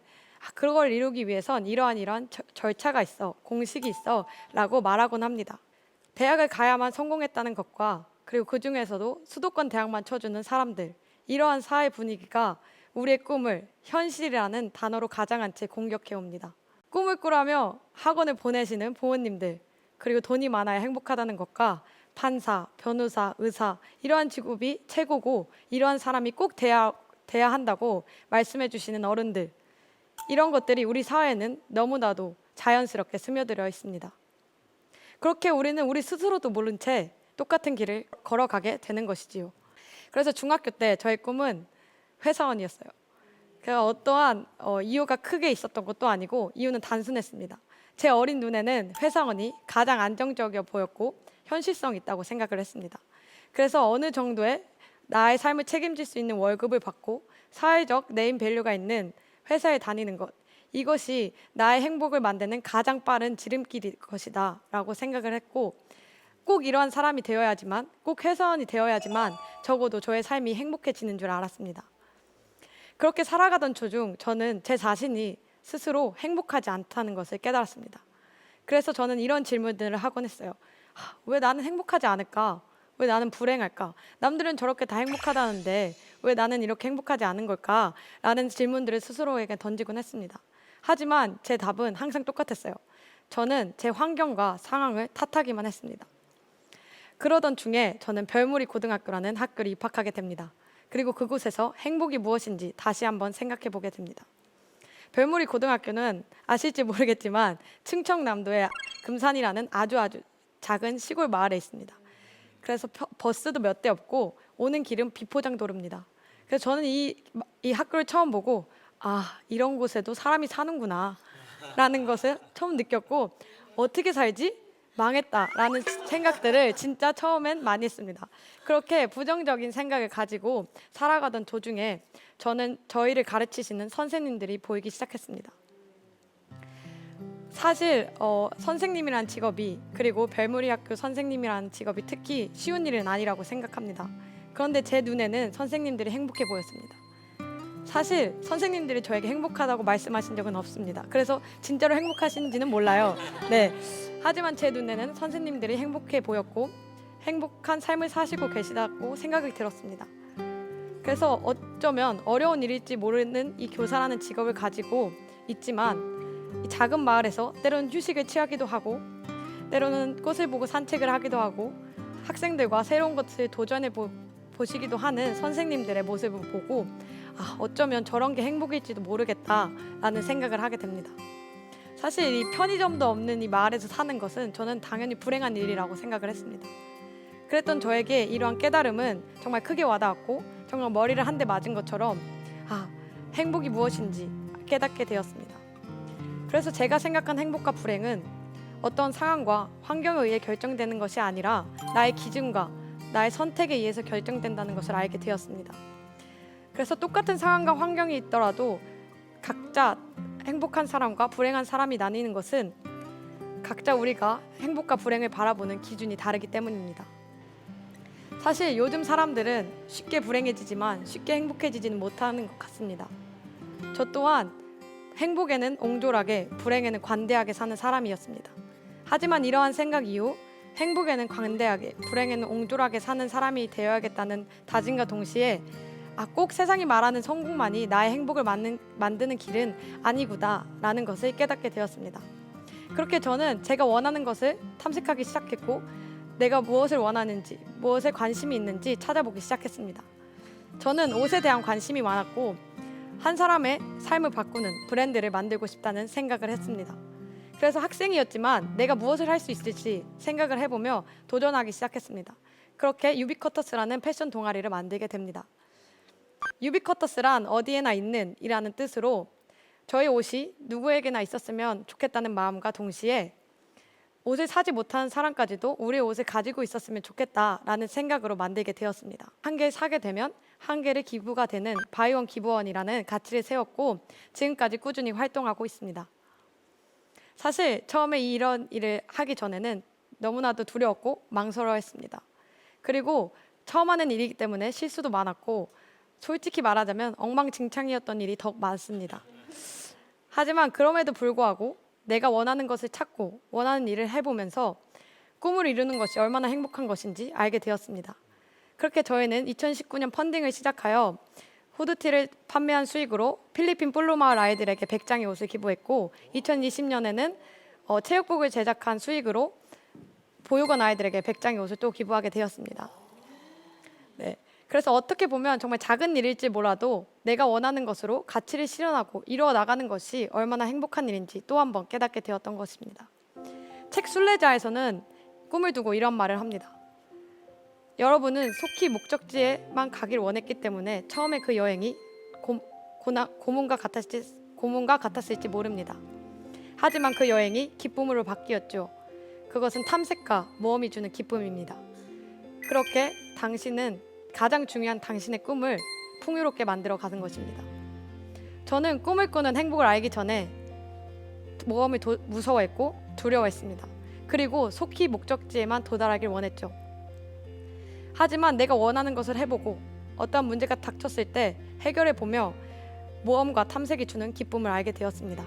그걸 이루기 위해선 이러한 절차가 있어, 공식이 있어 라고 말하곤 합니다. 대학을 가야만 성공했다는 것과 그리고 그 중에서도 수도권 대학만 쳐주는 사람들, 이러한 사회 분위기가 우리의 꿈을 현실이라는 단어로 가장한 채 공격해옵니다. 꿈을 꾸라며 학원을 보내시는 부모님들, 그리고 돈이 많아야 행복하다는 것과 판사, 변호사, 의사 이러한 직업이 최고고 이러한 사람이 꼭 돼야 한다고 말씀해 주시는 어른들, 이런 것들이 우리 사회에는 너무나도 자연스럽게 스며들어 있습니다. 그렇게 우리는 우리 스스로도 모른 채 똑같은 길을 걸어가게 되는 것이지요. 그래서 중학교 때 저의 꿈은 회사원이었어요. 어떠한 이유가 크게 있었던 것도 아니고 이유는 단순했습니다. 제 어린 눈에는 회사원이 가장 안정적이어 보였고 현실성 있다고 생각을 했습니다. 그래서 어느 정도의 나의 삶을 책임질 수 있는 월급을 받고 사회적 네임밸류가 있는 회사에 다니는 것, 이것이 나의 행복을 만드는 가장 빠른 지름길일 것이다 라고 생각을 했고 꼭 이러한 사람이 되어야지만, 꼭 회사원이 되어야지만 적어도 저의 삶이 행복해지는 줄 알았습니다. 그렇게 살아가던 도중 저는 제 자신이 스스로 행복하지 않다는 것을 깨달았습니다. 그래서 저는 이런 질문들을 하곤 했어요. 왜 나는 행복하지 않을까? 왜 나는 불행할까? 남들은 저렇게 다 행복하다는데 왜 나는 이렇게 행복하지 않은 걸까? 라는 질문들을 스스로에게 던지곤 했습니다. 하지만 제 답은 항상 똑같았어요. 저는 제 환경과 상황을 탓하기만 했습니다. 그러던 중에 저는 별무리 고등학교라는 학교를 입학하게 됩니다. 그리고 그곳에서 행복이 무엇인지 다시 한번 생각해 보게 됩니다. 별무리 고등학교는 아실지 모르겠지만 충청남도의 금산이라는 아주 작은 시골 마을에 있습니다. 그래서 버스도 몇 대 없고 오는 길은 비포장 도로입니다. 그래서 저는 이 학교를 처음 보고 아, 이런 곳에도 사람이 사는구나 라는 것을 처음 느꼈고 어떻게 살지? 망했다라는 생각들을 진짜 처음엔 많이 했습니다. 그렇게 부정적인 생각을 가지고 살아가던 도중에 저는 저희를 가르치시는 선생님들이 보이기 시작했습니다. 사실 선생님이란 직업이 그리고 별무리 학교 선생님이란 직업이 특히 쉬운 일은 아니라고 생각합니다. 그런데 제 눈에는 선생님들이 행복해 보였습니다. 사실 선생님들이 저에게 행복하다고 말씀하신 적은 없습니다. 그래서 진짜로 행복하신지는 몰라요. 네. 하지만 제 눈에는 선생님들이 행복해 보였고 행복한 삶을 사시고 계시다고 생각이 들었습니다. 그래서 어쩌면 어려운 일일지 모르는 이 교사라는 직업을 가지고 있지만 이 작은 마을에서 때로는 휴식을 취하기도 하고 때로는 꽃을 보고 산책을 하기도 하고 학생들과 새로운 것을 도전해 보시기도 하는 선생님들의 모습을 보고 아, 어쩌면 저런 게 행복일지도 모르겠다라는 생각을 하게 됩니다. 사실 이 편의점도 없는 이 마을에서 사는 것은 저는 당연히 불행한 일이라고 생각을 했습니다. 그랬던 저에게 이러한 깨달음은 정말 크게 와닿았고 정말 머리를 한 대 맞은 것처럼 아, 행복이 무엇인지 깨닫게 되었습니다. 그래서 제가 생각한 행복과 불행은 어떤 상황과 환경에 의해 결정되는 것이 아니라 나의 기준과 나의 선택에 의해서 결정된다는 것을 알게 되었습니다. 그래서 똑같은 상황과 환경이 있더라도 각자 행복한 사람과 불행한 사람이 나뉘는 것은 각자 우리가 행복과 불행을 바라보는 기준이 다르기 때문입니다. 사실 요즘 사람들은 쉽게 불행해지지만 쉽게 행복해지지는 못하는 것 같습니다. 저 또한 행복에는 옹졸하게 불행에는 관대하게 사는 사람이었습니다. 하지만 이러한 생각 이후 행복에는 관대하게 불행에는 옹졸하게 사는 사람이 되어야겠다는 다짐과 동시에 꼭 세상이 말하는 성공만이 나의 행복을 만드는 길은 아니구나라는 것을 깨닫게 되었습니다. 그렇게 저는 제가 원하는 것을 탐색하기 시작했고 내가 무엇을 원하는지 무엇에 관심이 있는지 찾아보기 시작했습니다. 저는 옷에 대한 관심이 많았고 한 사람의 삶을 바꾸는 브랜드를 만들고 싶다는 생각을 했습니다. 그래서 학생이었지만 내가 무엇을 할 수 있을지 생각을 해보며 도전하기 시작했습니다. 그렇게 유비쿼터스라는 패션 동아리를 만들게 됩니다. 유비쿼터스란 어디에나 있는 이라는 뜻으로 저희 옷이 누구에게나 있었으면 좋겠다는 마음과 동시에 옷을 사지 못하는 사람까지도 우리의 옷을 가지고 있었으면 좋겠다라는 생각으로 만들게 되었습니다. 한 개를 사게 되면 한 개를 기부가 되는 바이원 기부원이라는 가치를 세웠고 지금까지 꾸준히 활동하고 있습니다. 사실 처음에 이런 일을 하기 전에는 너무나도 두려웠고 망설여했습니다. 그리고 처음 하는 일이기 때문에 실수도 많았고 솔직히 말하자면 엉망진창이었던 일이 더 많습니다. 하지만 그럼에도 불구하고 내가 원하는 것을 찾고 원하는 일을 해보면서 꿈을 이루는 것이 얼마나 행복한 것인지 알게 되었습니다. 그렇게 저희는 2019년 펀딩을 시작하여 후드티를 판매한 수익으로 필리핀 볼로마을 아이들에게 100장의 옷을 기부했고 2020년에는 체육복을 제작한 수익으로 보육원 아이들에게 100장의 옷을 또 기부하게 되었습니다. 네. 그래서 어떻게 보면 정말 작은 일일지 몰라도 내가 원하는 것으로 가치를 실현하고 이루어 나가는 것이 얼마나 행복한 일인지 또 한 번 깨닫게 되었던 것입니다. 책 순례자에서는 꿈을 두고 이런 말을 합니다. 여러분은 속히 목적지에만 가길 원했기 때문에 처음에 그 여행이 고문과 같았을지 모릅니다. 하지만 그 여행이 기쁨으로 바뀌었죠. 그것은 탐색과 모험이 주는 기쁨입니다. 그렇게 당신은 가장 중요한 당신의 꿈을 풍요롭게 만들어 가는 것입니다. 저는 꿈을 꾸는 행복을 알기 전에 모험을 무서워했고 두려워했습니다. 그리고 속히 목적지에만 도달하길 원했죠. 하지만 내가 원하는 것을 해보고 어떤 문제가 닥쳤을 때 해결해보며 모험과 탐색이 주는 기쁨을 알게 되었습니다.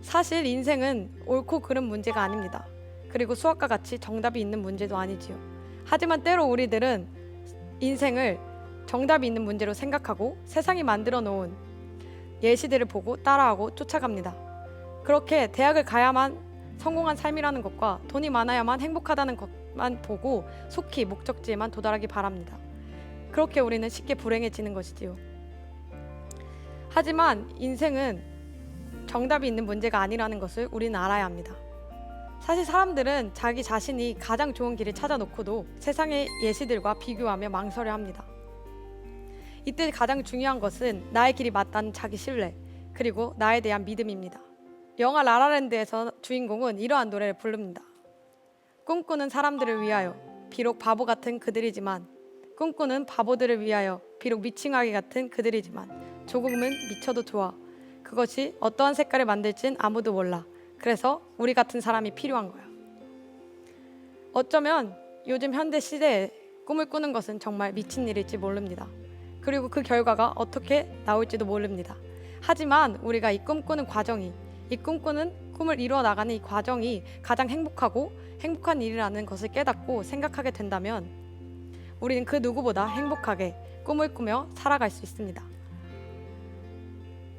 사실 인생은 옳고 그른 문제가 아닙니다. 그리고 수학과 같이 정답이 있는 문제도 아니지요. 하지만 때로 우리들은 인생을 정답이 있는 문제로 생각하고 세상이 만들어 놓은 예시들을 보고 따라하고 쫓아갑니다. 그렇게 대학을 가야만 성공한 삶이라는 것과 돈이 많아야만 행복하다는 것만 보고 속히 목적지에만 도달하기 바랍니다. 그렇게 우리는 쉽게 불행해지는 것이지요. 하지만 인생은 정답이 있는 문제가 아니라는 것을 우리는 알아야 합니다. 사실 사람들은 자기 자신이 가장 좋은 길을 찾아놓고도 세상의 예시들과 비교하며 망설여합니다. 이때 가장 중요한 것은 나의 길이 맞다는 자기 신뢰, 그리고 나에 대한 믿음입니다. 영화 라라랜드에서 주인공은 이러한 노래를 부릅니다. 꿈꾸는 사람들을 위하여 비록 바보 같은 그들이지만, 꿈꾸는 바보들을 위하여 비록 미칭아기 같은 그들이지만 조금은 미쳐도 좋아. 그것이 어떠한 색깔을 만들진 아무도 몰라. 그래서 우리 같은 사람이 필요한 거야. 어쩌면 요즘 현대 시대에 꿈을 꾸는 것은 정말 미친 일일지 모릅니다. 그리고 그 결과가 어떻게 나올지도 모릅니다. 하지만 우리가 이 꿈꾸는 과정이, 이 꿈꾸는 꿈을 이루어 나가는 이 과정이 가장 행복하고 행복한 일이라는 것을 깨닫고 생각하게 된다면 우리는 그 누구보다 행복하게 꿈을 꾸며 살아갈 수 있습니다.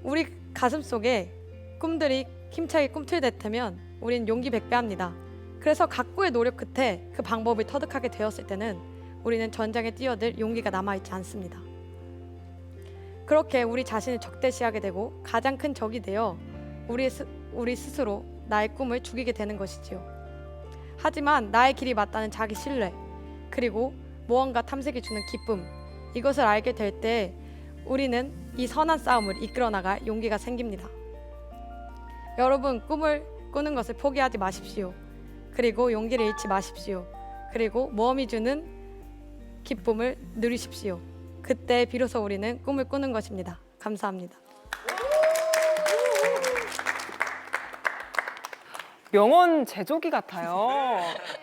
우리 가슴 속에 꿈들이 힘차게 꿈틀댔다면 우리는 용기 백배합니다. 그래서 각고의 노력 끝에 그 방법을 터득하게 되었을 때는 우리는 전장에 뛰어들 용기가 남아있지 않습니다. 그렇게 우리 자신을 적대시하게 되고 가장 큰 적이 되어 우리 스스로 나의 꿈을 죽이게 되는 것이지요. 하지만 나의 길이 맞다는 자기 신뢰, 그리고 무언가 탐색이 주는 기쁨, 이것을 알게 될 때 우리는 이 선한 싸움을 이끌어 나갈 용기가 생깁니다. 여러분, 꿈을 꾸는 것을 포기하지 마십시오. 그리고 용기를 잃지 마십시오. 그리고 모험이 주는 기쁨을 누리십시오. 그때 비로소 우리는 꿈을 꾸는 것입니다. 감사합니다.
명언 제조기 같아요.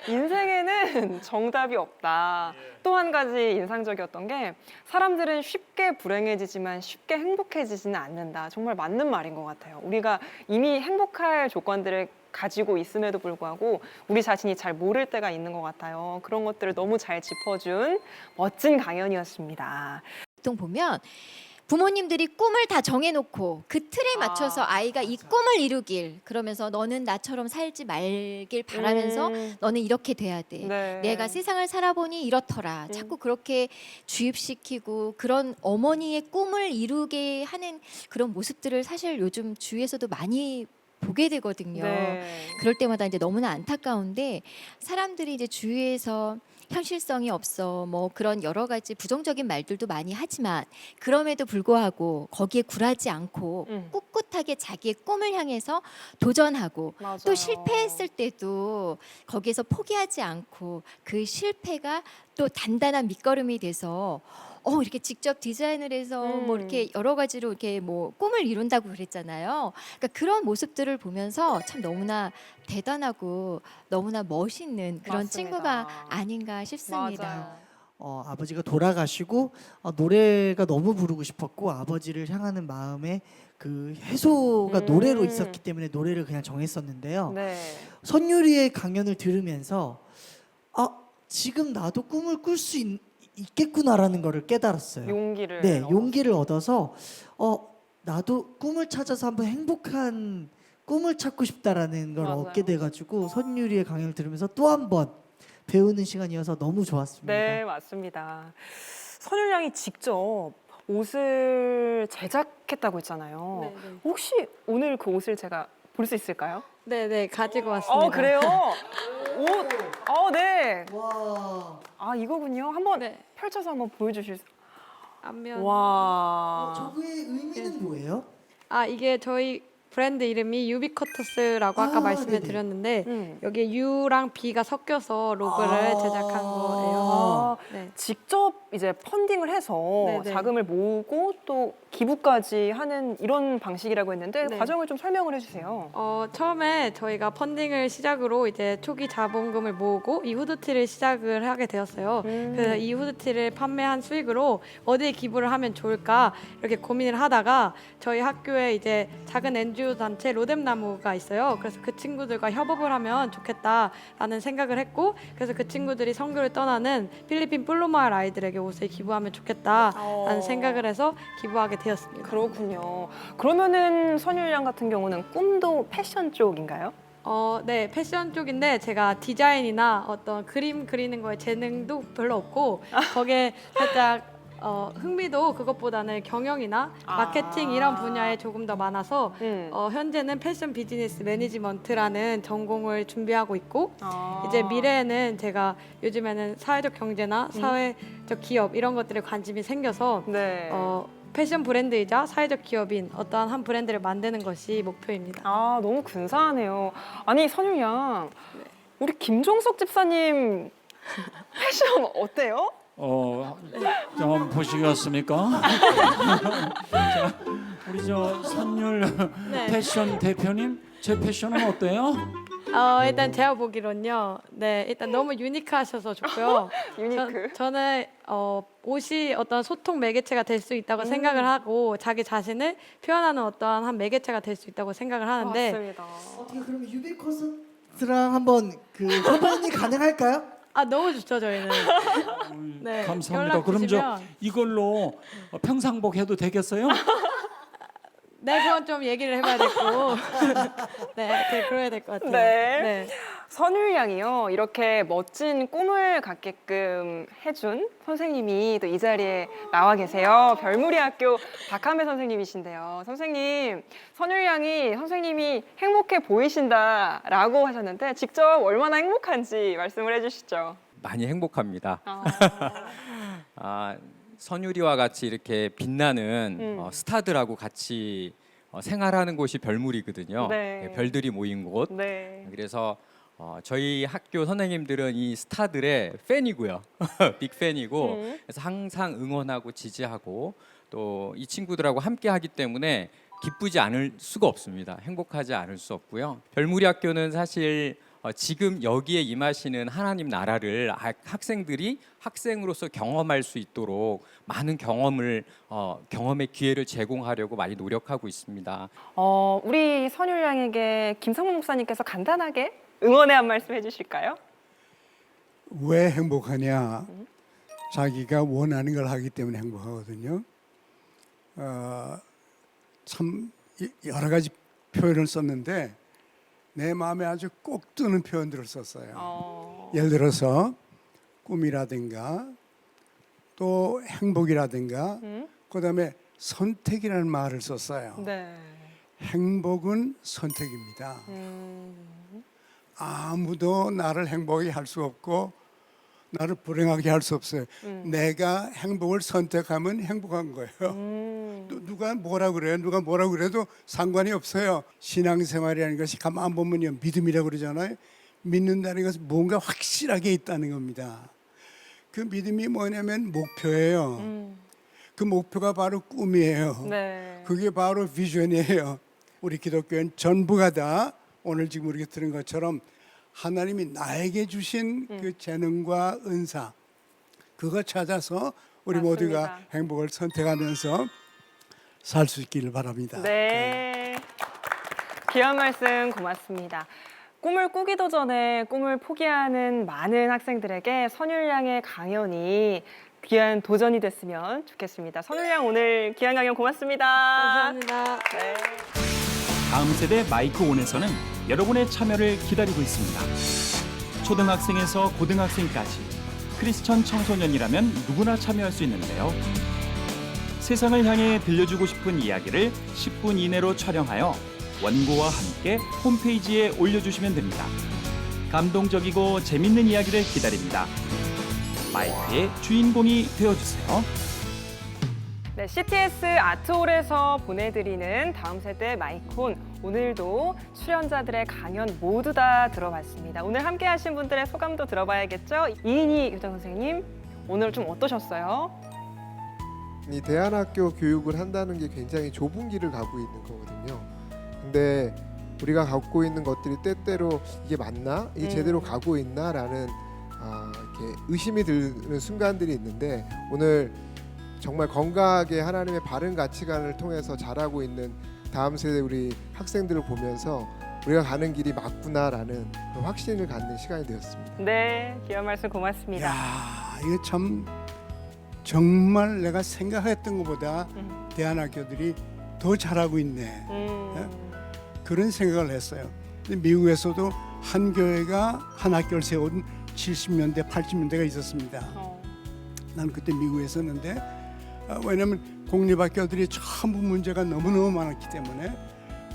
인생에는 정답이 없다. 또 한 가지 인상적이었던 게 사람들은 쉽게 불행해지지만 쉽게 행복해지지는 않는다. 정말 맞는 말인 것 같아요. 우리가 이미 행복할 조건들을 가지고 있음에도 불구하고 우리 자신이 잘 모를 때가 있는 것 같아요. 그런 것들을 너무 잘 짚어준 멋진 강연이었습니다.
보통 보면 부모님들이 꿈을 다 정해놓고 그 틀에 맞춰서 아이가 이 꿈을 이루길, 그러면서 너는 나처럼 살지 말길 바라면서 너는 이렇게 돼야 돼.
네.
내가 세상을 살아보니 이렇더라. 자꾸 그렇게 주입시키고 그런 어머니의 꿈을 이루게 하는 그런 모습들을 사실 요즘 주위에서도 많이 보게 되거든요.
네.
그럴 때마다 이제 너무나 안타까운데 사람들이 이제 주위에서 현실성이 없어 뭐 그런 여러 가지 부정적인 말들도 많이 하지만 그럼에도 불구하고 거기에 굴하지 않고 꿋꿋하게 자기의 꿈을 향해서 도전하고
맞아요.
또 실패했을 때도 거기에서 포기하지 않고 그 실패가 또 단단한 밑거름이 돼서 이렇게 직접 디자인을 해서 뭐 이렇게 여러 가지로 이렇게 뭐 꿈을 이룬다고 그랬잖아요. 그러니까 그런 모습들을 보면서 참 너무나 대단하고 너무나 멋있는 그런
맞습니다.
친구가 아닌가 싶습니다.
맞아요.
아버지가 돌아가시고 노래가 너무 부르고 싶었고 아버지를 향하는 마음에 그 해소가 노래로 있었기 때문에 노래를 그냥 정했었는데요.
네.
선율이의 강연을 들으면서 지금 나도 꿈을 꿀 수 있겠구나라는 거를 깨달았어요.
용기를.
네, 용기를 얻어서 나도 꿈을 찾아서 한번 행복한 꿈을 찾고 싶다라는 걸
맞아요.
얻게 돼가지고 선율이의 강연을 들으면서 또 한 번 배우는 시간이어서 너무 좋았습니다.
네, 맞습니다. 선율 양이 직접 옷을 제작했다고 했잖아요.
네, 네.
혹시 오늘 그 옷을 제가 볼 수 있을까요?
네, 가지고 왔습니다.
그래요? 옷. 네.
와,
이거군요. 한번
네.
펼쳐서 한번 보여주실 수.
앞면.
와.
저거의 의미는 뭐예요?
이게 저희 브랜드 이름이 유비커터스라고 아까 말씀을
네네.
드렸는데 여기에 U랑 B가 섞여서 로고를 제작한 거예요. 네.
직접 이제 펀딩을 해서
네네.
자금을 모으고 또 기부까지 하는 이런 방식이라고 했는데
네.
과정을 좀 설명을 해주세요.
처음에 저희가 펀딩을 시작으로 이제 초기 자본금을 모으고 이 후드티를 시작을 하게 되었어요. 그래서 이 후드티를 판매한 수익으로 어디에 기부를 하면 좋을까 이렇게 고민을 하다가 저희 학교에 이제 작은 NGO 단체 로뎀나무가 있어요. 그래서 그 친구들과 협업을 하면 좋겠다라는 생각을 했고, 그래서 그 친구들이 선교를 떠나는 필리핀 플로마을 아이들에게 옷을 기부하면 좋겠다라는 생각을 해서 기부하게 되었습니다.
그렇군요. 그러면은 선율 양 같은 경우는 꿈도 패션 쪽인가요?
네, 패션 쪽인데 제가 디자인이나 어떤 그림 그리는 거에 재능도 별로 없고 거기에 살짝 흥미도 그것보다는 경영이나 마케팅 이런 분야에 조금 더 많아서 현재는 패션 비즈니스 매니지먼트라는 전공을 준비하고 있고 이제 미래에는 제가 요즘에는 사회적 경제나 사회적 기업 이런 것들에 관심이 생겨서
네.
패션 브랜드이자 사회적 기업인 어떠한 한 브랜드를 만드는 것이 목표입니다.
아, 너무 근사하네요. 아니, 선율 양, 우리 김종석 집사님 패션 어때요?
좀 보시겠습니까? 자, 우리 저 선율
네.
패션 대표님, 제 패션은 어때요?
일단 제가 보기로는요. 네, 일단 너무 유니크하셔서 좋고요.
유니크.
저는 옷이 어떤 소통 매개체가 될 수 있다고 생각을 하고 자기 자신을 표현하는 어떠한 한 매개체가 될 수 있다고 생각을 하는데
맞습니다.
어떻게 그러면 유비 콘서트랑 한번 그 협연이 가능할까요?
너무 좋죠 저희는. 네,
감사합니다.
연락
그럼
주시면.
저 이걸로 평상복 해도 되겠어요?
네, 그건 좀 얘기를 해봐야 되고. 네, 그래야 될 것 같아요.
네. 선율 양이요, 이렇게 멋진 꿈을 갖게끔 해준 선생님이 또 이 자리에 나와 계세요. 별무리 학교 박한배 선생님이신데요. 선생님, 선율 양이 선생님이 행복해 보이신다라고 하셨는데 직접 얼마나 행복한지 말씀을 해주시죠.
많이 행복합니다. 선율이와 같이 이렇게 빛나는 스타들하고 같이 생활하는 곳이 별물이거든요.
네.
별들이 모인 곳.
네.
그래서 저희 학교 선생님들은 이 스타들의 팬이고요. 빅팬이고 그래서 항상 응원하고 지지하고 또 이 친구들하고 함께 하기 때문에 기쁘지 않을 수가 없습니다. 행복하지 않을 수 없고요. 별무리 학교는 사실 지금 여기에 임하시는 하나님 나라를 학생들이 학생으로서 경험할 수 있도록 많은 경험의 기회를 제공하려고 많이 노력하고 있습니다.
우리 선율 양에게 김성문 목사님께서 간단하게 응원의 한 말씀 해주실까요?
왜 행복하냐? 자기가 원하는 걸 하기 때문에 행복하거든요. 참 여러 가지 표현을 썼는데 내 마음에 아주 꼭 드는 표현들을 썼어요. 예를 들어서 꿈이라든가 또 행복이라든가 그다음에 선택이라는 말을 썼어요.
네.
행복은 선택입니다. 아무도 나를 행복하게 할 수 없고 나를 불행하게 할 수 없어요. 내가 행복을 선택하면 행복한 거예요. 누가 뭐라 그래요? 누가 뭐라 그래도 상관이 없어요. 신앙생활이라는 것이 가만 보면요, 믿음이라고 그러잖아요. 믿는다는 것은 뭔가 확실하게 있다는 겁니다. 그 믿음이 뭐냐면 목표예요. 그 목표가 바로 꿈이에요.
네.
그게 바로 비전이에요. 우리 기독교는 전부가 다 오늘 지금 우리가 들은 것처럼 하나님이 나에게 주신 그 재능과 은사, 그거 찾아서 우리
맞습니다.
모두가 행복을 선택하면서 살 수 있기를 바랍니다.
네. 귀한 말씀 고맙습니다. 꿈을 꾸기도 전에 꿈을 포기하는 많은 학생들에게 선율 양의 강연이 귀한 도전이 됐으면 좋겠습니다. 선율 양, 오늘 귀한 강연 고맙습니다.
감사합니다.
네.
다음 세대 마이크 온에서는 여러분의 참여를 기다리고 있습니다. 초등학생에서 고등학생까지 크리스천 청소년이라면 누구나 참여할 수 있는데요. 세상을 향해 들려주고 싶은 이야기를 10분 이내로 촬영하여 원고와 함께 홈페이지에 올려주시면 됩니다. 감동적이고 재밌는 이야기를 기다립니다. 마이크의 주인공이 되어주세요.
네, CTS 아트홀에서 보내드리는 다음 세대 마이콘, 오늘도 출연자들의 강연 모두 다 들어봤습니다. 오늘 함께 하신 분들의 소감도 들어봐야겠죠? 이인희 교장 선생님, 오늘 좀 어떠셨어요?
이 대안학교 교육을 한다는 게 굉장히 좁은 길을 가고 있는 거거든요. 근데 우리가 갖고 있는 것들이 때때로 이게 맞나? 이게 제대로 가고 있나?라는 이렇게 의심이 드는 순간들이 있는데, 오늘 정말 건강하게 하나님의 바른 가치관을 통해서 자라고 있는 다음 세대 우리 학생들을 보면서 우리가 가는 길이 맞구나라는 그런 확신을 갖는 시간이 되었습니다.
네, 귀한 말씀 고맙습니다.
야, 이게 참 정말 내가 생각했던 것보다 대안학교들이 더 잘하고 있네. 그런 생각을 했어요. 근데 미국에서도 한 교회가 한 학교를 세운 70년대, 80년대가 있었습니다. 난 그때 미국에 있었는데 왜냐하면 공립학교들이 전부 문제가 너무너무 많았기 때문에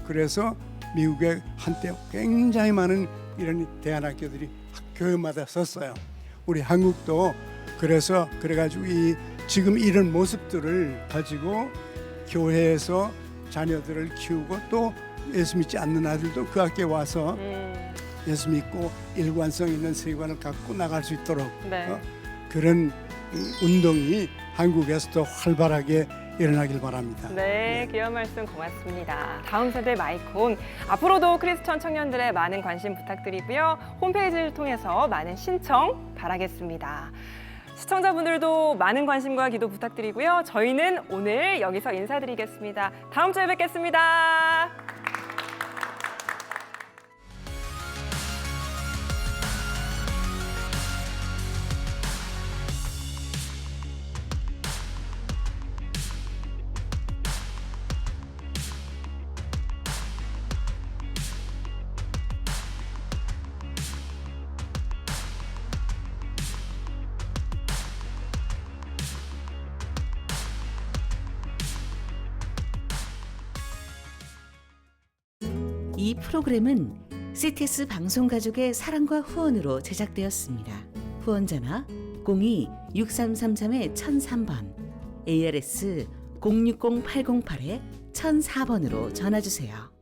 그래서 미국에 한때 굉장히 많은 이런 대안학교들이 교회마다 썼어요. 우리 한국도 그래가지고 지금 이런 모습들을 가지고 교회에서 자녀들을 키우고 또 예수 믿지 않는 아들도 그 학교에 와서 예수 믿고 일관성 있는 세계관을 갖고 나갈 수 있도록
네.
그런 운동이 한국에서도 활발하게 일어나길 바랍니다.
네, 귀한 말씀 고맙습니다. 다음 세대 마이콘, 앞으로도 크리스천 청년들의 많은 관심 부탁드리고요. 홈페이지를 통해서 많은 신청 바라겠습니다. 시청자분들도 많은 관심과 기도 부탁드리고요. 저희는 오늘 여기서 인사드리겠습니다. 다음 주에 뵙겠습니다.
이 프로그램은 CTS 방송가족의 사랑과 후원으로 제작되었습니다. 후원전화 02-6333-1003번, ARS 060-808-1004번으로 전화주세요.